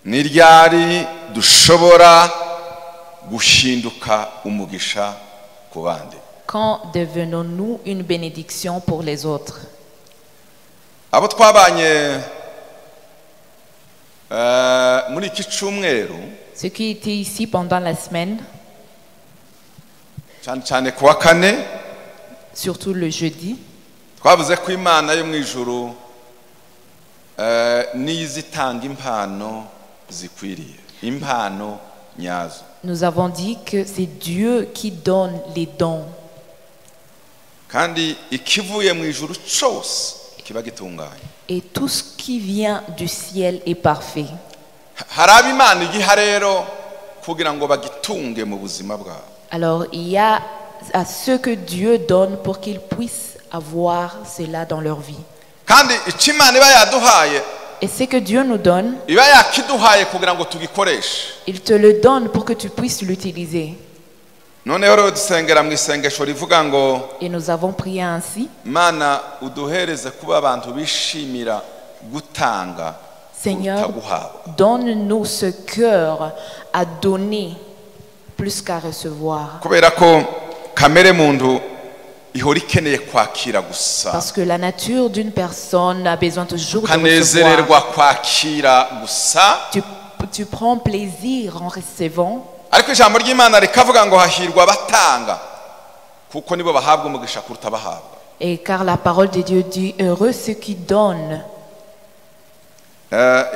ni ryari dushobora gushinduka umugisha ku bandi? Quand devenons-nous une bénédiction pour les autres? Abo twabanye muri iki cyumweru, Ceux qui étaient ici pendant la semaine, cyane kuwa kane, surtout le jeudi, twavuze ko Imana yo mu ijuru nizitanga impano zikwiriye, impano nyazo. nous avons dit que c'est Dieu qui donne les dons. Kandi ikivuye mu ijuru cyose kiba gitunganye. Et tout ce qui vient du ciel est parfait. Hari Imana igiha rero kugira ngo bagitunge mu buzima bwabo. Alors il y a à ceux que Dieu donne pour qu'ils puissent avoir cela dans leur vie. Kandi icyo Imana iba yaduhaye, Et ce que Dieu nous donne, iba yakiduhaye kugira ngo tugikoreshe. il te le donne pour que tu puisses l'utiliser. Noneho rero dusengera mu isengesho rivuga ngo Et nous avons prié ainsi. Mana uduhereze kuba abantu bishimira gutanga Seigneur, utaguhabwa. donne-nous ce cœur à donner plus qu'à recevoir. Kubera ko kamere muntu ihora ikeneye kwakira gusa, Parce que la nature d'une personne a besoin toujours de kanezererwa recevoir. kwakira gusa. Tu prends plaisir en recevant. Ariko ijambo ry'Imana rikavuga ngo hahirwa abatanga kuko nibo bahabwa umugisha kuruta abahabwa. Et car la parole de Dieu dit, heureux ceux qui donnent.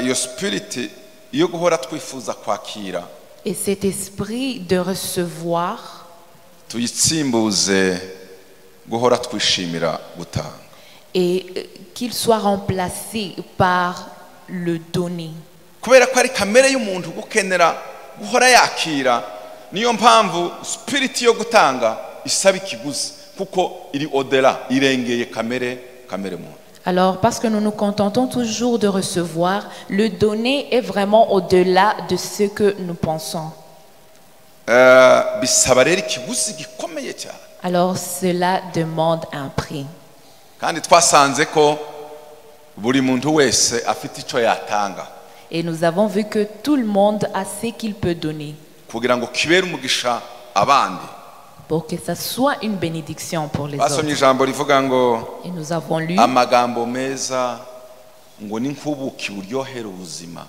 Iyo spirit yo guhora twifuza kwakira Et cet esprit de recevoir, tuyitsimbuze guhora twishimira gutanga. et qu'il soit remplacé par le donner. Kubera ko ari kamere y'umuntu gukenera guhora yakira, niyo mpamvu spirit yo gutanga isaba ikiguzi kuko iri odela, irengeye kamere muntu. Alors, parce que nous nous contentons toujours de recevoir, le donner est vraiment au-delà de ce que nous pensons. Bisaba rero ikiguzi gikomeye cyane. Alors, cela demande un prix. Kandi twasanze ko buri muntu wese afite icyo yatanga Et nous avons vu que tout le monde a ce qu'il peut donner kugira ngo kibere umugisha abandi. pour que ça soit une bénédiction pour les Basomye autres. ijambo rivuga ngo Et nous avons lu amagambo meza ngo ni nk'ubuki buryohera ubuzima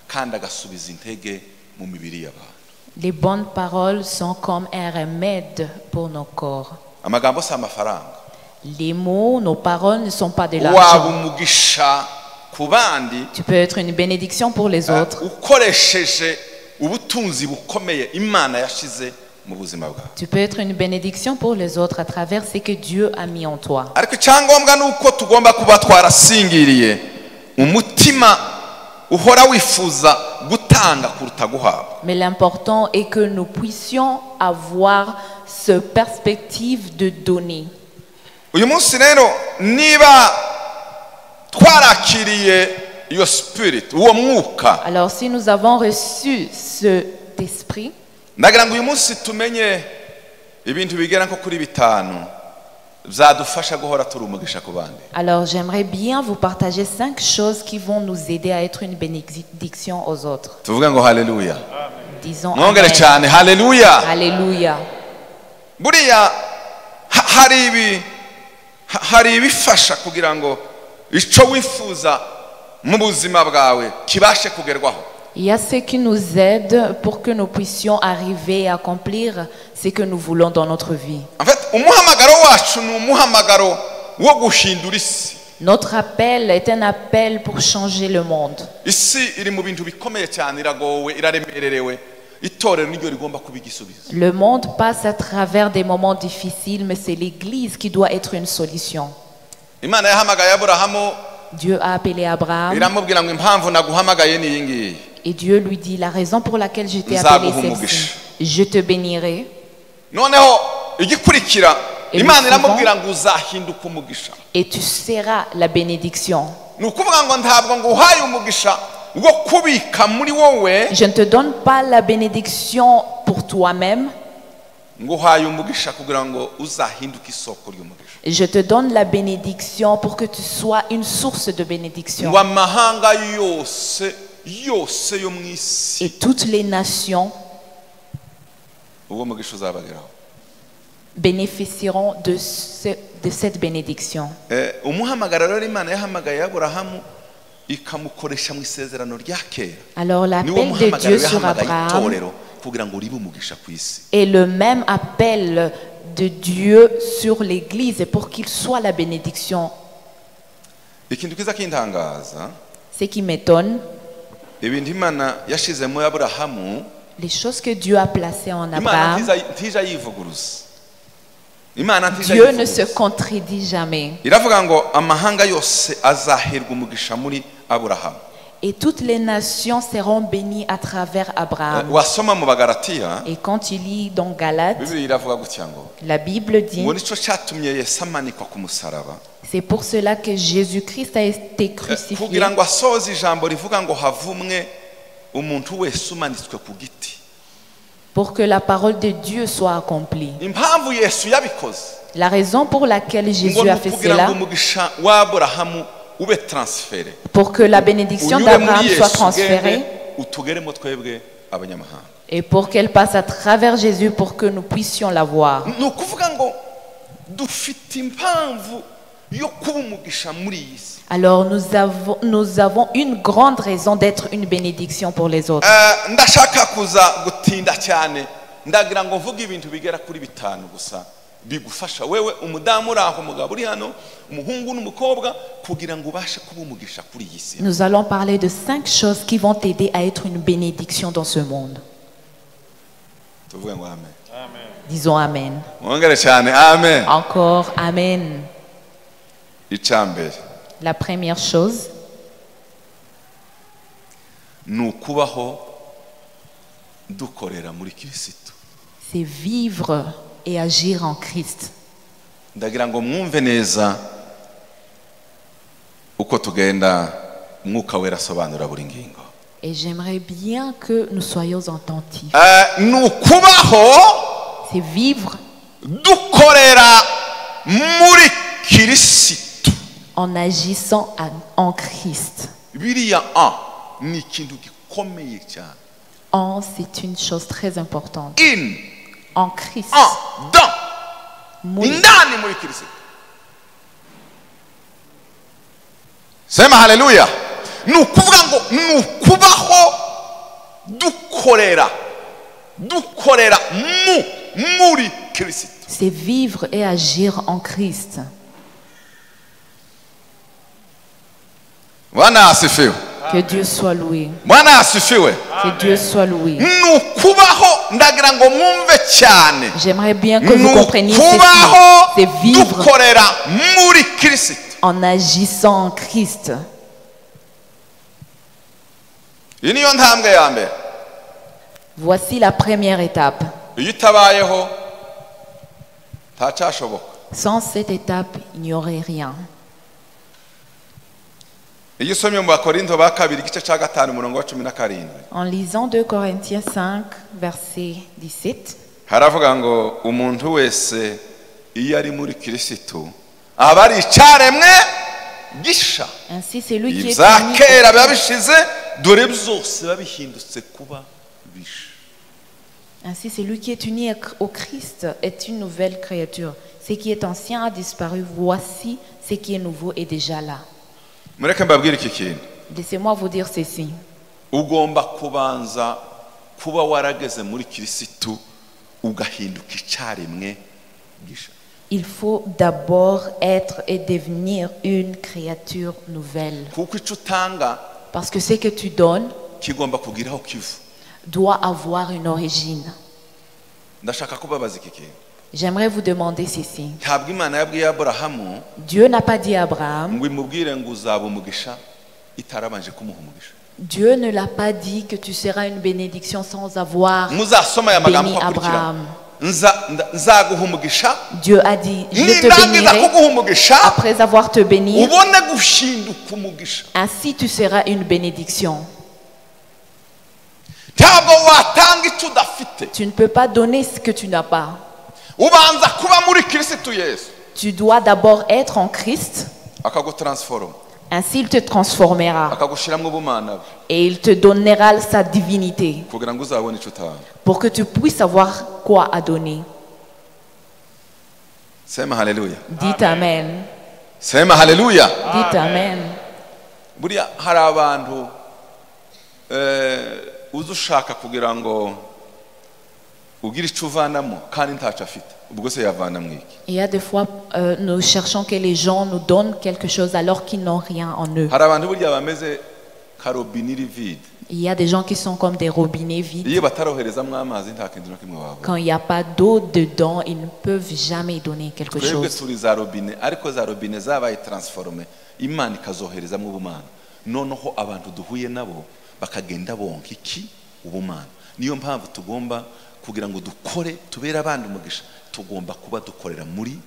kandi agasubiza intege mu mibiri y'abantu. les bonnes paroles sont comme un remède pour nos corps. Amagambo si amafaranga. Les mots, nos paroles ne sont pas de Waba l'argent. umugisha ku bandi Tu peux être une bénédiction pour les autres. ukoresheje ubutunzi bukomeye Imana yashize mu buzima bwawe. Tu peux être une bénédiction pour les autres à travers ce que Dieu a mis en toi. Ariko icyangombwa ni uko tugomba kuba twarasingiriye umutima uhora wifuza gutanga kuruta guhabwa. Mais l'important est que nous puissions avoir cette perspective de donner. Uyu munsi rero niba twarakiriye iyo spirit, uwo mwuka, Alors si nous avons reçu cet esprit, ndagira ngo uyu munsi tumenye ibintu bigera nko kuri 5 byadufasha guhora turi umugisha ku bandi. alors j'aimerais bien vous partager 5 choses qui vont nous aider à être une bénédiction aux autres. Tuvuga ngo haleluya. Disons Mwongere amen. cyane haleluya. Alléluia. Buriya hari ibifasha kugira ngo icyo wifuza mu buzima bwawe kibashe kugerwaho. Il y a ce qui nous aide pour que nous puissions arriver à accomplir ce que nous voulons dans notre vie. En fait, umuhamagaro wacu ni umuhamagaro wo guhindura isi. Notre appel est un appel pour changer le monde. Isi iri mu bintu bikomeye cyane, iragowe, iraremererewe. Itorero niryo rigomba kuba igisubizo. Le monde passe à travers des moments difficiles, mais c'est l'Église qui doit être une solution. Imana yahamagaye Aburahamu, Dieu a appelé Abraham iramubwira ngo impamvu naguhamagaye ni iyi ngiyi. et Dieu lui dit, la raison pour laquelle je t'ai appelé celle-ci, je te bénirai. Noneho igikurikira Et Imana le iramubwira ngo uzahinduka umugisha. Et tu seras la bénédiction. Ni ukuvuga ngo ntabwo ngo uhaye umugisha wo kubika muri wowe, Je ne te donne pas la bénédiction pour toi-même, ngo uhaye umugisha kugira ngo uzahinduke isoko ry'umugisha. je te donne la bénédiction pour que tu sois une source de bénédiction. Ngo amahanga yose yose yo mu isi et toutes les nations uwo mugisha uzabageraho. bénéficieront de cette bénédiction. Umuhamagaro rero Imana yahamagaye Aburahamu ikamukoresha mu isezerano rya kera. Alors Niwo l'appel de muhamagaro Dieu sur yahamagaye Abraham itorero kugira ngo ribe umugisha ku isi. est le même appel de Dieu sur l'Église pour qu'il soit la bénédiction. Ikintu kiza kintangaza, Ce qui m'étonne, ibintu Imana yashize mu Aburahamu, les choses que Dieu a placées en Imana Abraham, ntija yivuguruza. Imana ntija Dieu ne se yivuguruza. contredit jamais. Iravuga ngo amahanga yose azaherwa umugisha muri Aburahamu. Et toutes les nations seront bénies à travers Abraham. Wasoma mu Bagalatiya, Et quand tu lis dans Galates, Bibiliya iravuga gutya ngo la Bible dit, ngo nico cyatumye Yesu amanikwa ku musaraba, c'est pour cela que Jésus-Christ a été crucifié, kugira ngo asoze ijambo rivuga ngo havumwe umuntu wese umanitswe ku giti. pour que la parole de Dieu soit accomplie. Impamvu Yesu yabikoze La raison pour laquelle ngo Jésus a fait kugira cela, ngo umugisha wa Aburahamu ube transféré, pour que la bénédiction unyure muri d'Abraham soit Yesu transférée ugende utugeremo twebwe abanyamahanga. et pour qu'elle passe à travers Jésus pour que nous puissions la voir. Ni ukuvuga ngo dufite impamvu yo kuba umugisha muri iyi si. Alors nous avons une grande raison d'être une bénédiction pour les autres. Ndashaka kuza gutinda cyane, ndagira ngo mvuge ibintu bigera kuri bitanu gusa bigufasha wewe umudamu uri aho, umugabo uri hano, umuhungu n'umukobwa, kugira ngo ubashe kuba umugisha kuri iyi si. Nous allons parler de 5 choses qui vont t'aider à être une bénédiction dans ce monde. Tuvuge ngo amen. Disons Amen. Mwongere cyane amen. Encore Amen. Icambere La première chose, ni ukubaho dukorera muri Kristo. c'est vivre et agir en Christ. Ndagira ngo mwumve neza uko tugenda Mwuka Wera asobanura buri ngingo. Et j'aimerais bien que nous soyons attentifs. Ni ukubaho C'est vivre dukorera muri Kristo. en agissant en Christ. Biriya ni ikintu gikomeye cyane. En, c'est une chose très importante. In, En Christ. dans, Muri. indani muri Kristo. Sema haleluya. Ni ukuvuga ngo ni ukubaho dukorera muri Kristo. C'est vivre et agir en Christ. Bwana asifiwe. Que Dieu soit loué. Bwana asifiwe. Que Dieu soit loué. Ni ukubaho, ndagira ngo mwumve cyane. J'aimerais bien que vous Ni compreniez ukubaho ceci. C'est vivre dukorera muri Kristo. en agissant en Christ. Iyi niyo ntambwe ya mbere. Voici la première étape. Iyo itabayeho ntacyashoboka. Sans cette étape, il n'y aurait rien. Iyo usomye mu Bakorinto ba kabiri igice cya 5 umurongo wa 17, En lisant 2 Corinthiens 5, verset 17, haravuga ngo umuntu wese iyo ari muri Kristo aba ari icyaremwe gisha. ainsi c'est lui qui est Ibya uni kera biba bishize, dore byose biba bihindutse kuba bisha. Ainsi, celui qui est uni au Christ est une nouvelle créature. Ce qui est ancien a disparu. Voici ce qui est nouveau est déjà là. Mureke mbabwire iki kintu. Laissez-moi vous dire ceci. Ugomba kubanza kuba warageze muri Kristo ugahinduka icyaremwe gisha. Il faut d'abord être et devenir une créature nouvelle. Kuko icyo utanga Parce que ce que tu donnes kigomba kugira aho kiva. doit avoir une origine. Ndashaka kubabaza iki kintu. J'aimerais vous demander ceci. Ntabwo Imana yabwiye Aburahamu Dieu n'a pas dit à Abraham, ngo imubwire ngo uzaba umugisha itarabanje kumuha umugisha. Dieu ne l'a pas dit que tu seras une bénédiction sans avoir Muzasoma aya magambo béni akurikira. Abraham. Nzaguha umugisha, Dieu a dit, je te nindangiza bénirai kuguha umugisha après avoir te béni. ubone gushinduka umugisha. Ainsi tu seras une bénédiction. Ntabwo watanga icyo udafite. Tu ne peux pas donner ce que tu n'as pas. Ubanza kuba muri Kristo Yesu Tu dois d'abord être en Christ, akagutransforma. Ainsi il te transformera akagushyiramo ubumana bwe et il te donnera sa divinité kugira ngo uzabone icyo utanga. pour que tu puisses savoir quoi à donner. Sema haleluya. Dites Amen. Sema haleluya. Dites Amen. Buriya hari abantu uza ushaka kugira ngo ugire icyo uvanamo kandi ntacyo afite, ubwo se yavanamo iki? Il y a des fois, nous cherchons que les gens nous donnent quelque chose alors qu'ils n'ont rien en eux. Hari abantu burya bameze nka robine iri vide. Il y a des gens qui sont comme des robinets vides. Iyo bataroherezamo amazi nta kintu na kimwe wabona. Quand il n'y a pas d'eau dedans, ils ne peuvent jamais donner quelque Twebwe chose. turi za robine, ariko za robine zabaye transforme, Imana ikazoherezamo ubumana. Noneho abantu duhuye nabo bakagenda bonka iki ubumana. Niyo mpamvu tugomba kugira ngo dukore tubera abandi umugisha, tugomba kuba dukorera muri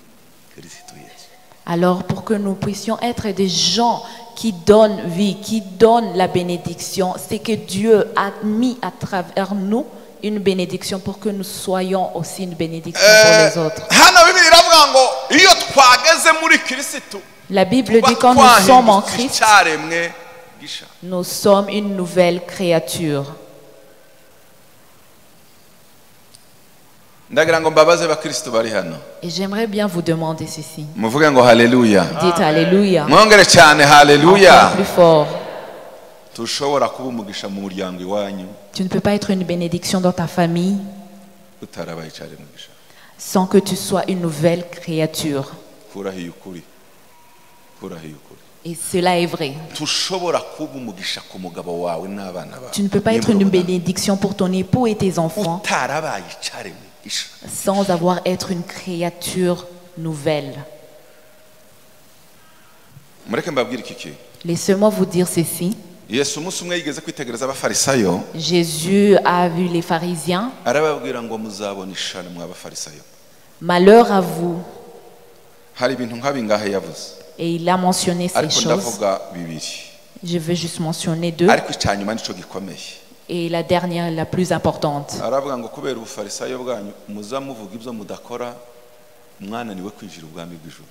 Kristo Yesu. Alors pour que nous puissions être des gens qui donnent vie, qui donnent la bénédiction, c'est que Dieu a mis à travers nous une bénédiction pour que nous soyons aussi une bénédiction pour les autres. Hano Bibiliya iravuga ngo iyo twageze muri Kristo, La Bible dit quand nous sommes en Christ, nous sommes une nouvelle créature. Ndagira ngo mbabaze bakristo bari hano. Et j'aimerais bien vous demander ceci. Muvuge ngo haleluya. Dites Alléluia. Mwongere cyane haleluya. Encore plus fort. Tushobora kuba umugisha mu muryango iwanyu Tu ne peux pas être une bénédiction dans ta famille utarabaye cyane umugisha. sans que tu sois une nouvelle créature. Kurahiye ukuri. Kurahiye ukuri. Et cela est vrai. Tushobora kuba umugisha ku mugabo wawe n'abana bawe. Tu ne peux pas être une bénédiction pour ton époux et tes enfants utarabaye cyane umugisha. sans avoir être une créature nouvelle. Mureke mbabwire iki. Laissez-moi vous dire ceci. Yesu umunsi umwe yigeze kwitegereza abafarisayo. Jésus a vu les pharisiens. Arababwira ngo muzabona ishano mwa abafarisayo. Malheur à vous. Hari ibintu nk'abingahe yavuze. Et il a mentionné ces Ariko choses. ndavuga bibiri. Je vais juste mentionner deux. Ariko icyanyuma nico gikomeye. Et la dernière, la plus importante. Aravuga ngo kubera ubufarisayo bwanyu muzamuvuga ibyo mudakora mwananiwe kwinjira ubwami bw'ijuru.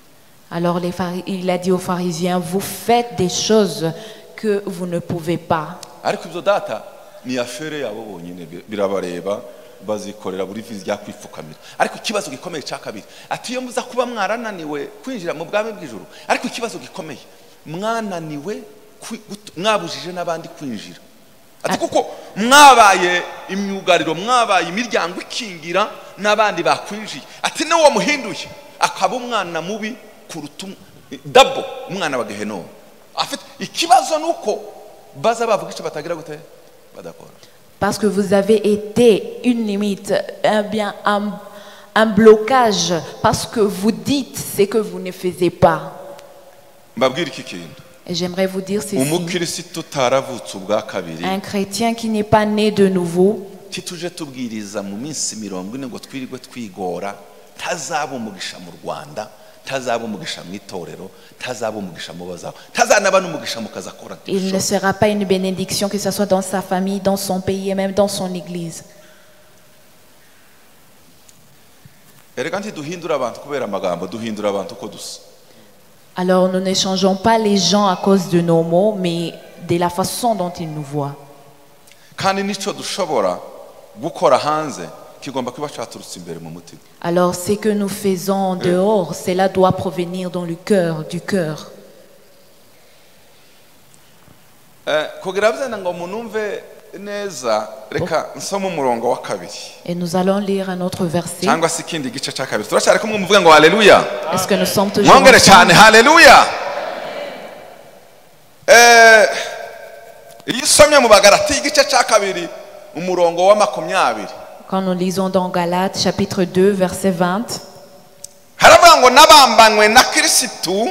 Alors il a dit aux pharisiens, vous faites des choses que vous ne pouvez pas. Ariko ibyo data ni afere yabo bonyine birabareba bazikorera buri vizi rya kwipfukamira. Ariko ikibazo gikomeye cya kabiri ati iyo muza kuba mwarananiwe kwinjira mu bwami bw'ijuru, ariko ikibazo gikomeye mwananiwe mwabujije n'abandi kwinjira. Ati kuko mwabaye imyugariro, mwabaye imiryango ikingira n'abandi bakwinjiye. Ati niwe wamuhinduye akaba umwana mubi kuruta dabo umwana wa Gehenomu. Afite ikibazo nuko baza bavuga icyo batagira gute badakora. Parce que vous avez été une limite, un blocage, parce que vous dites ce que vous ne faisiez pas. Mbabwire iki kintu. Et j'aimerais vous dire ceci. Umukristo utaravutse ubwa kabiri. Un chrétien qui n'est pas né de nouveau. Tituje tubwiriza mu minsi 40 ngo twirirwe twigora, tazaba umugisha mu Rwanda, tazaba umugisha mu itorero, tazaba umugisha mu bazaho, tazanaba n'umugisha mu kazakora. Il ne sera pas une bénédiction, que ce soit dans sa famille, dans son pays et même dans son église. Erega ntiduhindura abantu kubera amagambo, duhindura abantu uko dusa. Alors nous ne changeons pas les gens à cause de nos mots, mais de la façon dont ils nous voient. Kandi nico dushobora gukora hanze kigomba kuba cyaturutse imbere mu mutima. Alors ce que nous faisons dehors, cela doit provenir dans le cœur, du cœur. Kugira bizana ngo munumve neza reka nsoma umurongo wa kabiri. Et nous allons lire un autre verset. Cyangwa se ikindi gice cya kabiri. Turacyari kumwe muvuga ngo haleluya. Est-ce que nous sommes toujours Mwongere cyane ensemble? haleluya. Iyo usomye mu Bagalati igice cya kabiri umurongo wa 20. Quand nous lisons dans Galates chapitre 2 verset 20, haravuga ngo nabambanywe na Kristo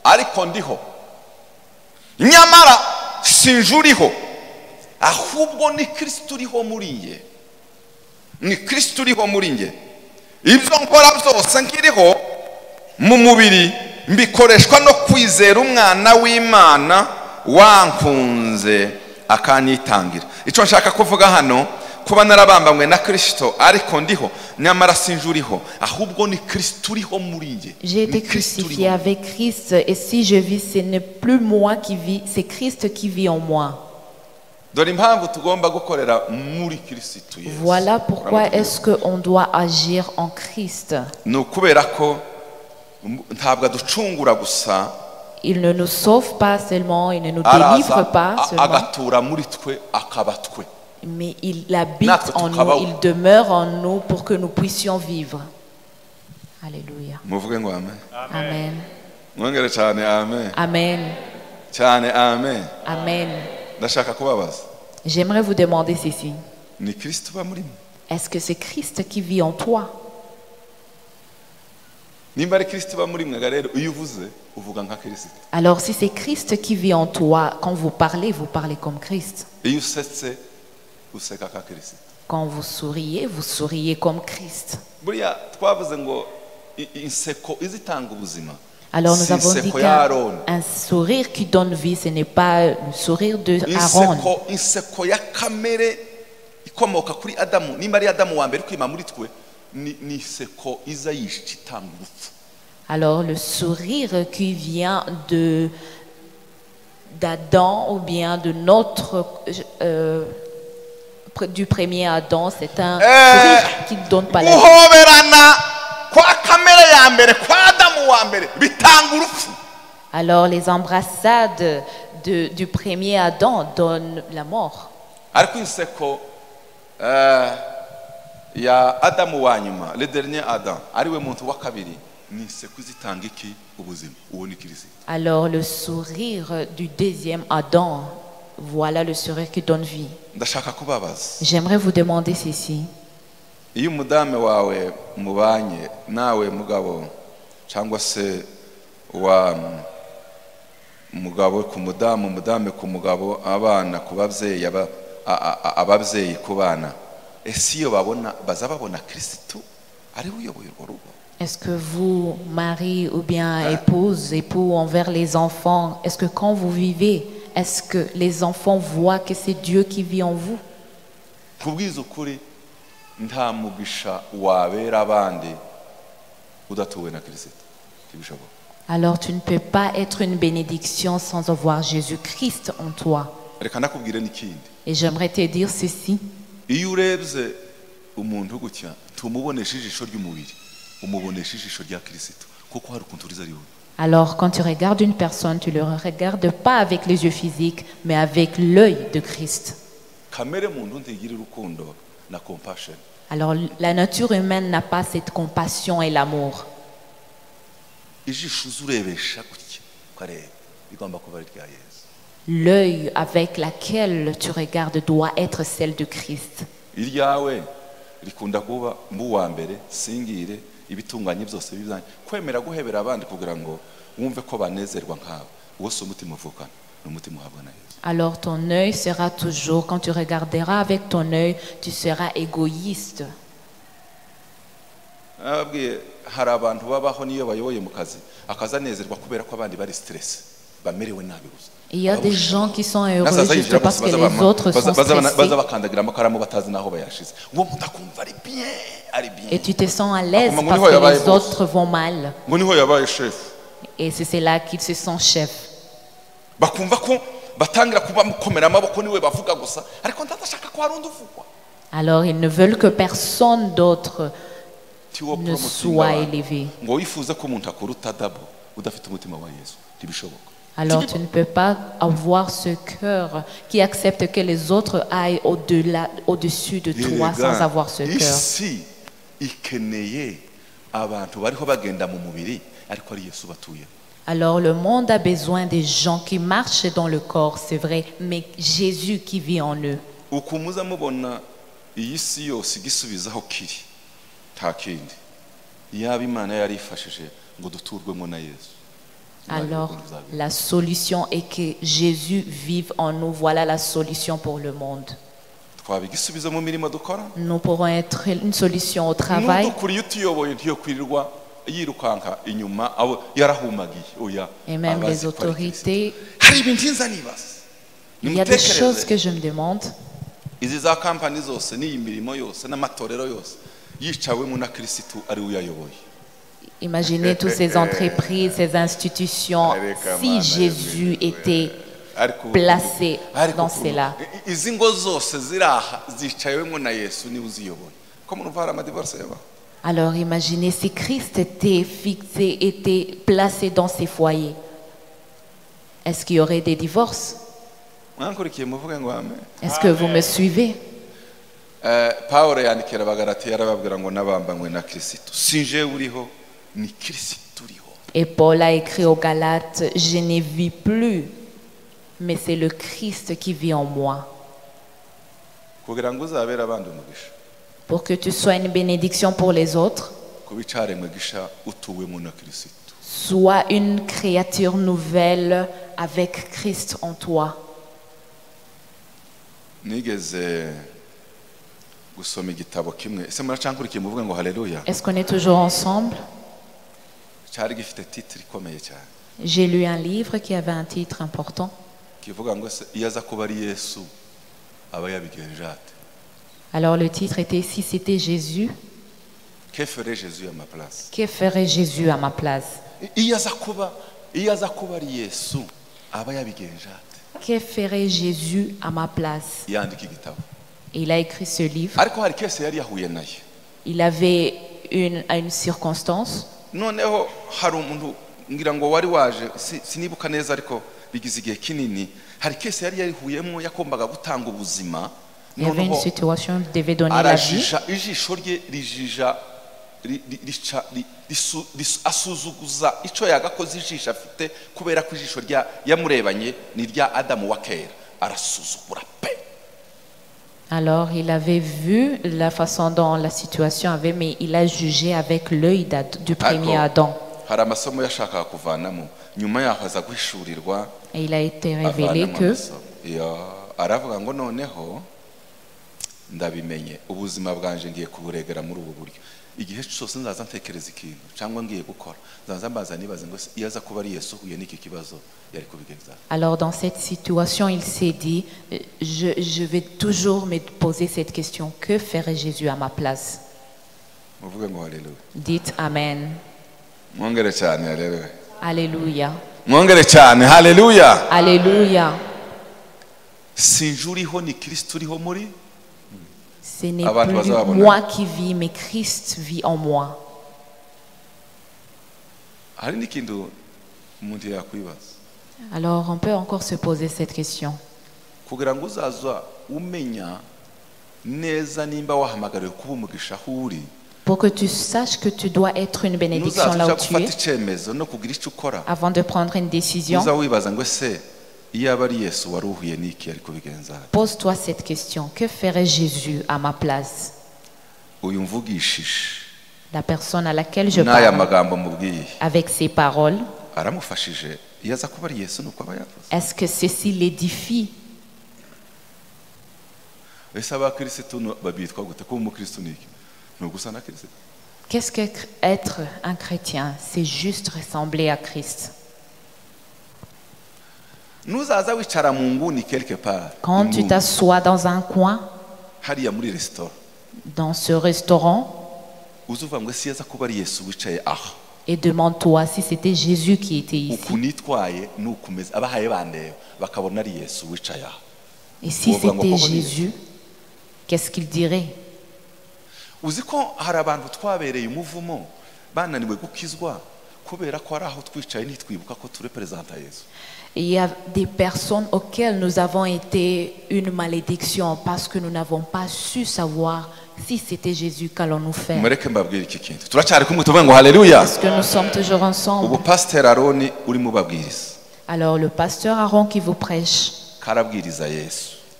ariko ndiho. Nyamara sinjuriho. Ahubwo ni Kristo uriho muri nge. Ni Kristo uriho muri nge. Ibyo nkora byose nkiriho mu mubiri mbikoreshwa no kwizera umwana w'Imana wankunze akanyitangira. Icyo nshaka kuvuga hano kuba narabambanywe na Kristo ariko ndiho nyamara sinjuriho ahubwo ni Kristo uriho muri nge. J'ai été crucifié avec Christ et si je vis, ce n'est plus moi qui vis, c'est Christ qui vit en moi. Dore impamvu tugomba gukorera muri Kristo Yesu. Voilà pourquoi est-ce qu'on doit agir en Christ. Ni ukubera ko ntabwo aducungura gusa, Il ne nous sauve pas seulement, il ne nous délivre pas seulement, agatura muri twe akaba twe. mais il habite en nous, il demeure en nous pour que nous puissions vivre. Alléluia. Muvuge ngo amen. Amen. Mwongere cyane amen. Amen. Cyane amen. Amen. Ndashaka kubabaza. J'aimerais vous demander ceci. Ni Kristo ba muri mwe? Est-ce que c'est Christ qui vit en toi? Nimba ari Kristo ba muri mwe rero iyo uvuze uvuga nka Kristo. Alors si c'est Christ qui vit en toi, quand vous parlez comme Christ. Iyo usetse useka ka Kristo. Quand vous souriez comme Christ. Buriya twavuze ngo inseko izitanga ubuzima. Alors nous avons dit qu'un sourire qui donne vie, ce n'est pas le sourire de Aaron. Inseko ya kamere ikomoka kuri Adamu, nimba ari Adamu wa mbere kwima muri twe ni inseko iza yishitanga urupfu. Alors le sourire qui vient d'Adam ou bien de notre du premier Adam, c'est un sourire qui ne donne pas la vie. Alors les embrassades du premier Adam donnent la mort. Ya Adamu wa nyuma, le dernier Adam, ariwe muntu wa kabiri, ni inseko zitanga iki ubuzima, uwo ni Kristo. Alors le sourire du deuxième Adam, voilà le sourire qui donne vie. Ndashaka kubabaza. J'aimerais vous demander ceci. Iyo umudame wawe mubanye nawe mugabo cyangwa se wa mugabo ku mudamu, mudame ku mugabo, abana ku babyeyi, ababyeyi ku bana, ese iyo babona bazababona Kristo ari uyoboye urwo rugo? Est-ce que vous, mari ou bien époux envers les enfants, est-ce que quand vous vivez, est-ce que les enfants voient que c'est Dieu qui vit en vous? Kubwiza ukuri nta mugisha wabera abandi udatuwe na Kristo. Tibishoboka. Alors tu ne peux pas être une bénédiction sans avoir Jésus-Christ en toi. Reka nakubwire n'ikindi. Et j'aimerais te dire ceci. Iyo urebye umuntu gutya tumubonesha ijisho ry'umubiri, umubonesha ijisho rya Kristo kuko hari ukuntu uriza riwe. Alors quand tu regardes une personne, tu ne le regardes pas avec les yeux physiques, mais avec l'œil de Christ. Kamere muntu ntigira urukundo na compassion. Alors la nature humaine n'a pas cette compassion et l'amour. Ijisho uzurebesha gutya kare bigomba kuba ari rya Yesu. L'œil avec laquelle tu regardes doit être celle de Christ. Iryawe rikunda kuba mbuwa mbere singire ibitunganye byose bizanye kwemera guhebera abandi kugira ngo wumve ko banezerwa nkawe wose umutima uvukana n'umutima uhabwa na Yesu. Alors ton œil sera toujours, quand tu regarderas avec ton œil, tu seras égoïste. Abwiye hari abantu babaho niyo bayoboye mu kazi akazanezerwa kubera ko abandi bari stress bamerewe nabi gusa. Il y a des gens qui sont heureux juste parce que les autres sont stressés. Et tu te sens à l'aise parce que les autres vont mal. Et c'est là qu'ils se sentent chefs. Alors ils ne veulent que personne d'autre ne soit élevé. Alors tu ne peux pas avoir ce cœur qui accepte que les autres aillent au-delà, au-dessus de toi sans avoir ce cœur. Alors le monde a besoin des gens qui marchent dans le corps, c'est vrai, mais Jésus qui vit en eux. Alors la solution est que Jésus vive en nous. Voilà la solution pour le monde. Nous pourrons être une solution au travail. Et même les autorités. Il y a des choses que je me demande. izi za kampani zose n'iyi mirimo yose n'amatorero yose yicawemo na Kristo ari we uyayoboye. Imaginez toutes ces entreprises, ces institutions, si Jésus était placé dans cela. Izi ngo zose ziraha zicawemo na Yesu ni uziyoboye. Comme on voit à divorce yaba. Alors imaginez si Christ était fixé, était placé dans ces foyers. Est-ce qu'il y aurait des divorces? Est-ce que vous me suivez? Paul yandikira abagalatiya arababwira ngo nabambanywe na Kristo. Sinje uriho ni Kristo uriho. Et Paul a écrit aux Galates, je ne vis plus, mais c'est le Christ qui vit en moi. Kugira ngo uzabera abandi umugisha. Pour que tu sois une bénédiction pour les autres, sois une créature nouvelle avec Christ en toi. Est-ce qu'on est toujours ensemble? J'ai lu un livre qui avait un titre important. Alors le titre était Si c'était Jésus, que ferait Jésus à ma place? Que ferait Jésus à ma place? Que ferait Jésus à ma place? Et il a écrit ce livre. Il avait une circonstance. Il y avait une situation qui devait donner la vie. Alors il avait vu la façon dont la situation avait, mais il a jugé avec l'œil du premier Adam. Et il a été révélé que ndabimenye ubuzima bwanje ngiye kuburegera muri ubu buryo igihe cyose nzaza ntekereza ikintu cyangwa ngiye gukora nzaza mbaza nibaze ngo iyaza kuba ari Yesu huye n'iki kibazo yari kubigenza. Alors dans cette situation il s'est dit je vais toujours me poser cette question, que ferait Jésus à ma place? muvuge ngo haleluya. Dites amen. Mwongere cyane haleluya. Alléluia. Mwongere cyane haleluya. Alléluia. Sinjuriho ni Kristo uriho muri. Ce n'est plus moi qui vis, mais Christ vit en moi. Alors on peut encore se poser cette question. Pour que tu saches que tu dois être une bénédiction là où tu es, avant de prendre une décision, pose-toi cette question. Que ferait Jésus à ma place? La personne à laquelle je parle, avec ses paroles, est-ce que ceci l'édifie? Qu'est-ce qu'être un chrétien? C'est juste ressembler à Christ. Quand tu t'assois dans un coin, dans ce restaurant, et demande-toi si c'était Jésus qui était ici. Et si c'était Jésus, qu'est-ce qu'il dirait? Il y a des personnes auxquelles nous avons été une malédiction parce que nous n'avons pas su savoir si c'était Jésus qu'allons-nous faire. Est-ce que nous sommes toujours ensemble? Alors le pasteur Aaron qui vous prêche,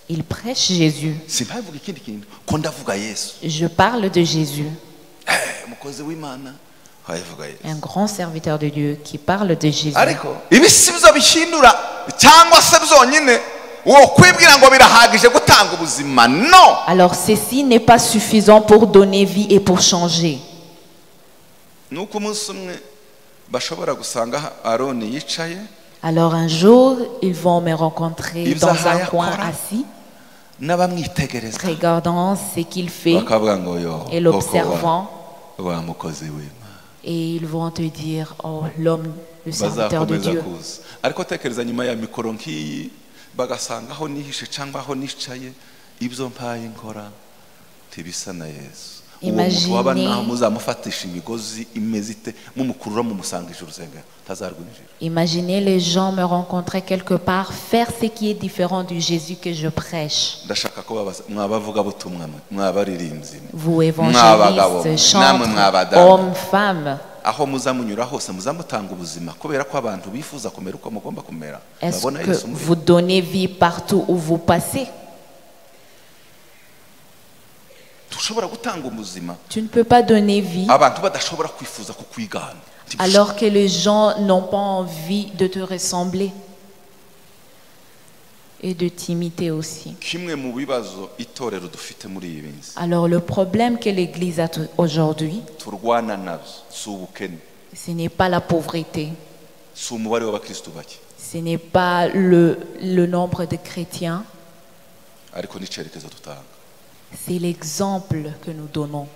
il prêche Jésus. Je parle de Jésus. Un grand serviteur de Dieu qui parle de Jésus. Alors ceci n'est pas suffisant pour donner vie et pour changer. Alors un jour, ils vont me rencontrer dans un coin assis. n'abamwitegereza regardant ce qu'il fait bakavuga ngo yo et koko l'observant, wa mukozi w'Imana et ils vont te dire, oh, l'homme, le serviteur de bazakomeza Dieu. kuza ariko tekereza nyuma ya mikoro nk'iyi bagasanga aho nihishe cyangwa aho nicaye ibyo mpaye nkora ntibisa na Yesu uwo muntu waba naho muzamufatisha imigozi imeze ite mumukurura mumusanga ijuru urusengero tazarwinjira. Imaginez les gens me rencontrer quelque part, faire ce qui est différent du Jésus que je prêche. ndashaka ko mwabavuga butumwa mwabaririmbyi Vous évangélistes, chantres, hommes, femmes, aho muzamunyura hose muzamutanga ubuzima kubera ko abantu bifuza kumera uko mugomba kumera. est-ce que vous donnez vie partout où vous passez? tushobora gutanga ubuzima Tu ne peux pas donner vie abantu badashobora kwifuza kukwigana alors que les gens n'ont pas envie de te ressembler et de t'imiter aussi. kimwe mu bibazo itorero dufite muri iyi minsi Alors le problème que l'Église a aujourd'hui, turwana nabyo si ubukene ce n'est pas la pauvreté, si umubare w'abakristo bake ce n'est pas le nombre de chrétiens, ariko n'icyerekezo dutanga c'est l'exemple que nous donnons,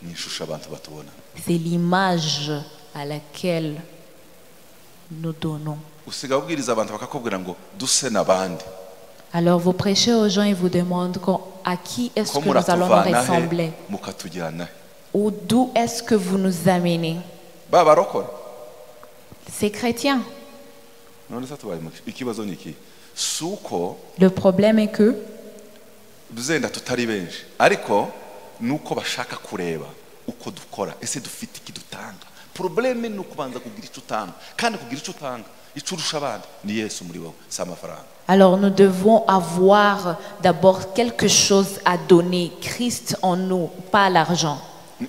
ni ishusho abantu batubona. c'est l'image à laquelle nous donnons. usigaye ubwiriza abantu bakakubwira ngo duse n'abandi Alors vous prêchez aux gens et vous demandez à qui est-ce ko que nous allons nous muratuvana ressembler, he mukatujyana he ou d'où est-ce que vous nous amenez. babarokora Ces chrétiens. none se tubaye ikibazo ni iki si uko Le problème est que zenda tutari benshi ariko nuko bashaka kureba uko dukora ese dufite iki dutanga. probleme ni ukubanza kugira icyo utanga kandi kugira icyo utanga icyo urusha abandi ni Yesu muri wowe si amafaranga. alors nous devons avoir d'abord quelque chose à donner, Christ en nous, pas l'argent.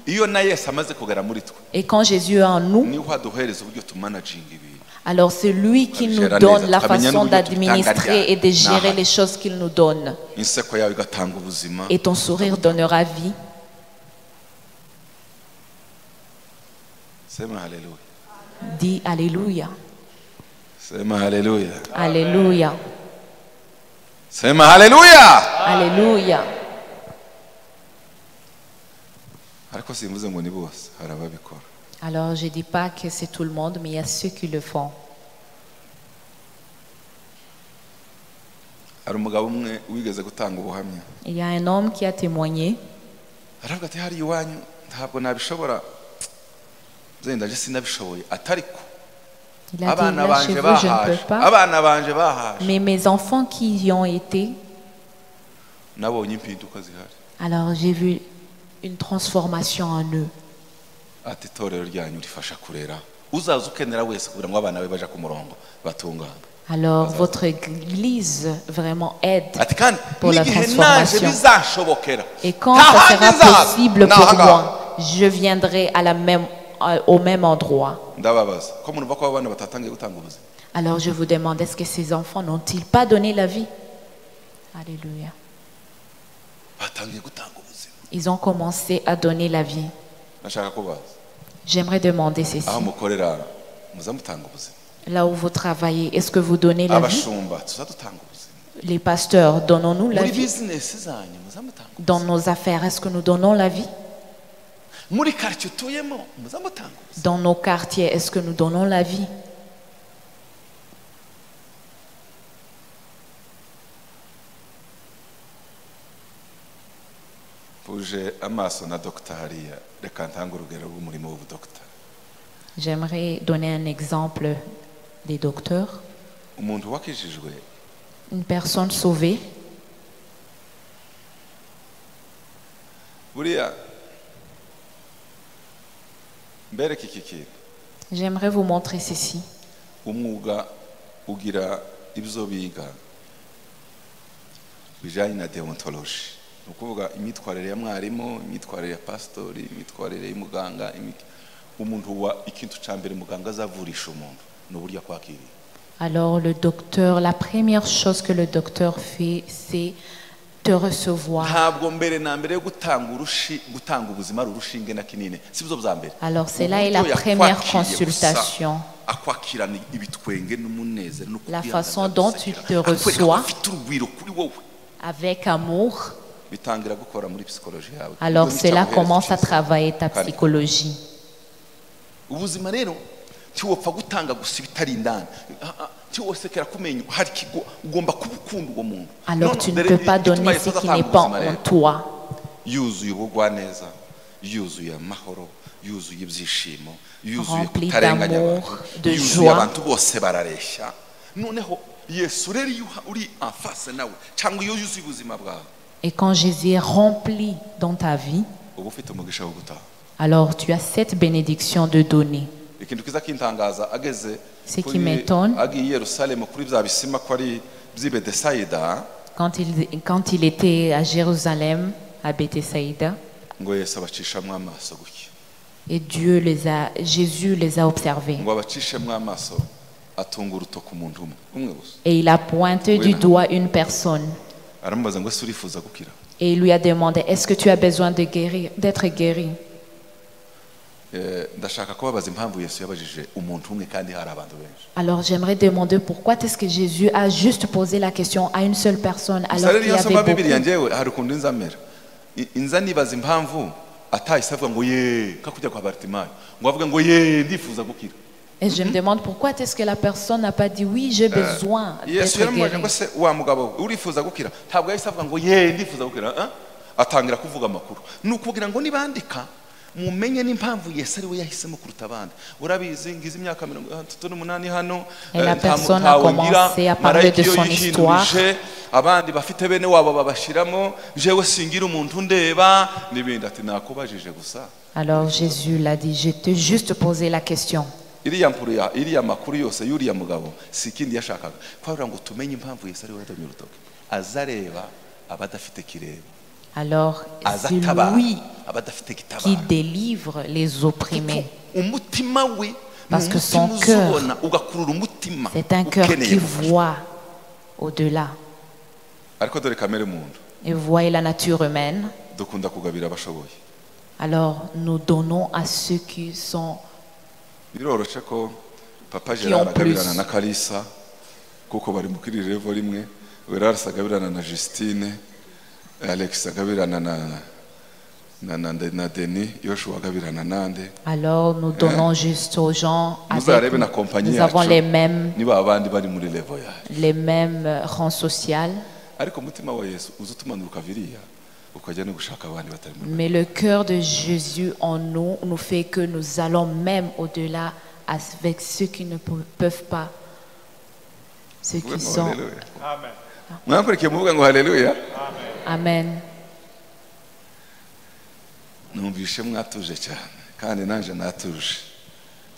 iyo na Yesu amaze kugera muri twe Et quand Jésus est en nous, niho aduhereza uburyo tumanaginga ibintu. alors c'est lui qui nous donne la façon d'administrer et de gérer les choses qu'il nous donne. inseko yawe igatanga ubuzima Et ton sourire donnera vie. sema haleluya Dis Alléluia. sema haleluya Alléluia. sema haleluya. Alléluia. ariko simvuze ngo ni bose hari ababikora. Alors je ne dis pas que c'est tout le monde, mais il y a ceux qui le font. hari umugabo umwe wigeze gutanga ubuhamya Il y a un homme qui a témoigné. aravuga ati hari iwanyu ntabwo nabishobora zenda je sinabishoboye atariko Il a dit, abana là chez banje vous, je ne bahaje peux pas. abana banje bahaje Mais mes enfants qui y ont été, nabonye impinduka zihari. alors j'ai vu une transformation en eux. ati itorero ryanyu rifasha kurera uzaza ukenera wese kugira ngo abana be baje ku murongo batungane. Alors votre église vraiment aide ati kandi pour la n'igihe naje transformation. bizashobokera Et quand ça sera possible pour moi, je viendrai au même endroit. ndababaza ko murumva ko abana batatangiye gutanga ubuzima. Alors je vous demande, est-ce que ces enfants n'ont-ils pas donné la vie? Alléluia. batangiye gutanga ubuzima. Ils ont commencé à donner la vie. nashaka kubaza J'aimerais demander ceci. aho mukorera muzamutanga ubuzima. Là où vous travaillez, est-ce que vous donnez la vie? abashumba tuzadutanga ubuzima. Les pasteurs, donnons-nous la muri vie? business zanyu muzamutanga ubuzima. Dans nos affaires, est-ce que nous donnons la vie? muri quartier utuyemo muzamutanga ubuzima. Dans nos quartiers, est-ce que nous donnons la vie? uje amaso na dogitari reka ntange urugero rw'umurimo w'ubudogita. J'aimerais donner un exemple des docteurs. umuntu wakijijwe Une personne sauvée, buriya mbereke iki kintu j'aimerais vous montrer ceci. umwuga ugira ibyo biga bijyanye na deontology ni ukuvuga imyitwarire ya mwarimu, imyitwarire ya pasitori, imyitwarire y'umuganga. umuntu wa ikintu cya mbere muganga azavurisha umuntu ni uburyo akwakiriye. Alors le docteur, la première chose que le docteur fait, c'est te recevoir. ntabwo mbere na mbere yo gutanga ubuzima ari urushinge na kinini si byo bya mbere. Alors c'est là est la première consultation. akwakirana ibitwenge n'umunezero no La façon dont il te reçoit. afite urugwiro kuri wowe. avec amour, bitangira gukora muri psychologie yawe. alors Ibyo ni cela icyaguhereza commence à icyizere. travailler ta Kane. psychologie. Ubuzima rero ntiwopfa gutanga gusa ibitari indani, ntiwosekera kumenya hari ikigo ugomba kuba ukunda uwo muntu. Alors None tu ne dore peux pas igituma donner Yesu ce qui adatanga n'est pas ubuzima en rero, toi. yuzuye ubugwaneza, yuzuye amahoro, yuzuye ibyishimo, yuzuye Rempli kutarenganya d'amour, abantu, de yuzuye joie. abantu bose barareshya. Noneho Yesu rero iyo uri en face nawe cyangwa iyo yuzuye ubuzima bwawe, Et quand Jésus est rempli dans ta vie, uba ufite umugisha wo gutaha. alors tu as cette bénédiction de donner. Ikintu kiza kintangaza ageze Ce qui m'étonne, agiye i Yerusalemu kuri bya bisima ko ari by'i Betesayida, quand il était à Jérusalem, à Bethsaïda, ngo Yesu abacishamo amaso gutya, et Jésus les a observés. ngo abacishemo amaso atunga urutoki umuntu umwe gusa, Et il a pointé du doigt une personne. aramubaza ngo ese urifuza gukira? Et il lui a demandé, est-ce que tu as besoin de guérir, d'être guéri? Ndashaka kubabaza impamvu Yesu yabajije umuntu umwe kandi hari abantu benshi. Alors j'aimerais demander pourquoi est-ce que Jésus a juste posé la question à une seule personne alors qu'il y avait nsoma Bibiliya beaucoup. njyewe hari ukuntu inzamera inza nibaza impamvu atahise avuga ngo ye kakujya kwa Bartimayo ngo avuge ngo ye ndifuza gukira. Et je me demande pourquoi est-ce que la personne n'a pas dit oui, j'ai besoin Yesu d'être yaramubajije guéri. ngo se wa mugabo urifuza gukira, ntabwo yahise avuga ngo ye ndifuza gukira, atangira kuvuga amakuru. Ni ukugira ngo nibandika mumenye n'impamvu Yesu ari we yahisemo kuruta abandi. Urabizi ngize imyaka 38 hano, Et la personne a commencé à parler de son histoire. abandi bafite bene wabo babashiramo, jewe singira umuntu ndeba n'ibindi. Ati nakubajije gusa. Alors Jésus l'a dit, je t'ai juste posé la question. iriya makuru yose y'uriya mugabo si ikindi yashakaga kwabura ngo tumenye impamvu Yesu ari we yadomye urutoki, azareba abadafite kireba, Alors c'est azatabara lui abadafite qui gitabara. délivre les opprimés. Umutima we Parce que son umutima cœur, uzubona ugakurura umutima C'est un cœur ukeneye qui gufashwa. voit au-delà. Ariko dore kamere muntu Et voyez la nature humaine. dukunda kugabira abashoboye. Alors nous donnons à ceux qui sont Biroroshe ko papa Qui Gerard ont plus. agabirana na Kalisa kuko bari mu kiri level rimwe, Weraras agabirana na Justine, Alex agabirana na Denis, Yoshua agabirana nande. Alors nous donnons juste aux gens Muzarebe na compagnie nous avons yacu, niba abandi bari muri level yacu. les mêmes rangs sociaux, Ariko umutima wa Yesu uzutumanuka viriya ukajya no gushaka abandi batari muri. mais le cœur de Jésus en nous fait que nous allons même au-delà avec ceux qui ne peuvent pas, ceux qui sont. Amen. Mwakurikiye muvuga ngo haleluya. Amen. Numvishe mwatuje cyane kandi nanje natuje.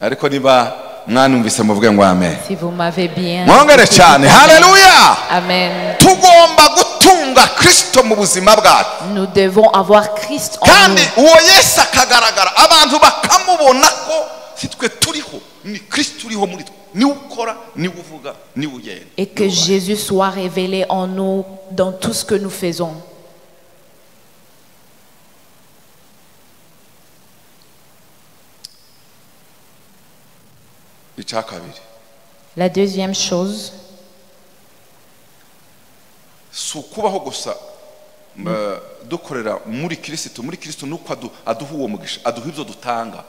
Ariko niba mwanumvise muvuge ngo amen. Si vous m'avez bien. Mwongere cyane. Haleluya. Amen. Tugomba gutunga Kristo mu buzima bwacu. Nous devons avoir Christ en Kandi nous. uwo Yesu akagaragara abantu bakamubona ko si twe turiho, ni Kristo uriho muri twe. Ni ukora, ni uvuga, ni ugenda. Et que Jésus soit révélé en nous dans tout ce que nous faisons. Icya kabiri, La deuxième chose, si ukubaho gusa dukorera muri Kristo nuko aduha uwo mugisha, aduha ibyo dutanga,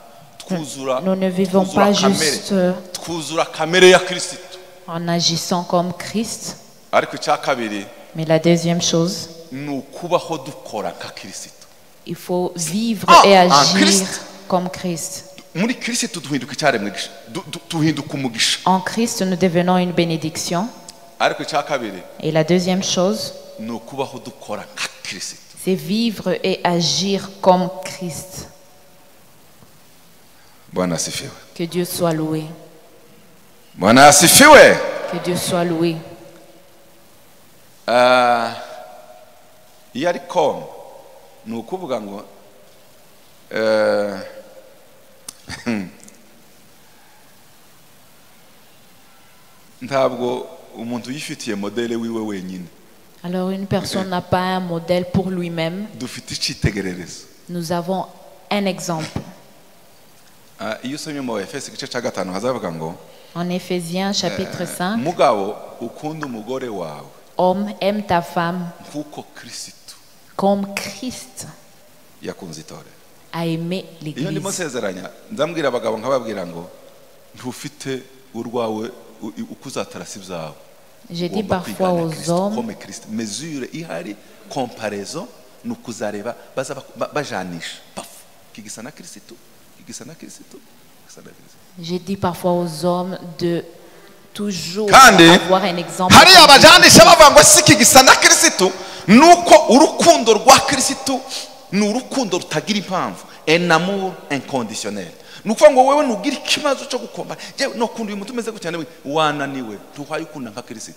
nous ne vivons pas juste twuzura kamere ya Kristo. en agissant comme Christ, Ariko icya kabiri mais la deuxième chose, ni ukubaho dukora nka Kristo. il faut vivre Ah, et en agir Christ. comme Christ. Muri Kristo duhinduka icyaremwe gisha, duhinduka umugisha. En Christ, nous devenons une bénédiction. Ariko icya kabiri Et la deuxième chose, ni ukubaho dukora nka Kristo. c'est vivre et agir comme Christ. Bwana asifiwe. Que Dieu soit loué. Bwana asifiwe. Que Dieu soit loué. Iyo ariko ni ukuvuga ngo ntabwo umuntu yifitiye modele wiwe wenyine. Alors une personne n'a pas un modèle pour lui-même. Dufite icyitegererezo. Nous avons un exemple. Iyo usomye mu Efeso igice cya 5 hazavuga ngo En Éphésiens chapitre 5, mugabo ukunda umugore wawe. Homme, aime ta femme nk'uko kristo comme Christ yakunze itorero. a aimé iyo ndimo l'Église. nsezeranya ndambwira abagabo nkababwira ngo ntufite urwawe uko uzatarasa ibyawe. Je dis Ugomba parfois kwigana aux Kristo, hommes, comme Kristo. Mesure ihari, comparaison ni ukuzareba baza bajanisha pafu kigisa na Kristo, kigisa na Kristo, kigisa na Kristo. je dis parfois aux hommes de toujours Kandi avoir un exemple. hari abajanisha bavuga ngo si kigisa na Kristo, nuko urukundo rwa Kristo ni urukundo rutagira impamvu, un amour inconditionnel. Nukuvuga ngo wewe nugira ikibazo cyo gukomba yewe no kunda uyu muntu umeze gutya nawe wananiwe tuhaye ukunda nka Kristo.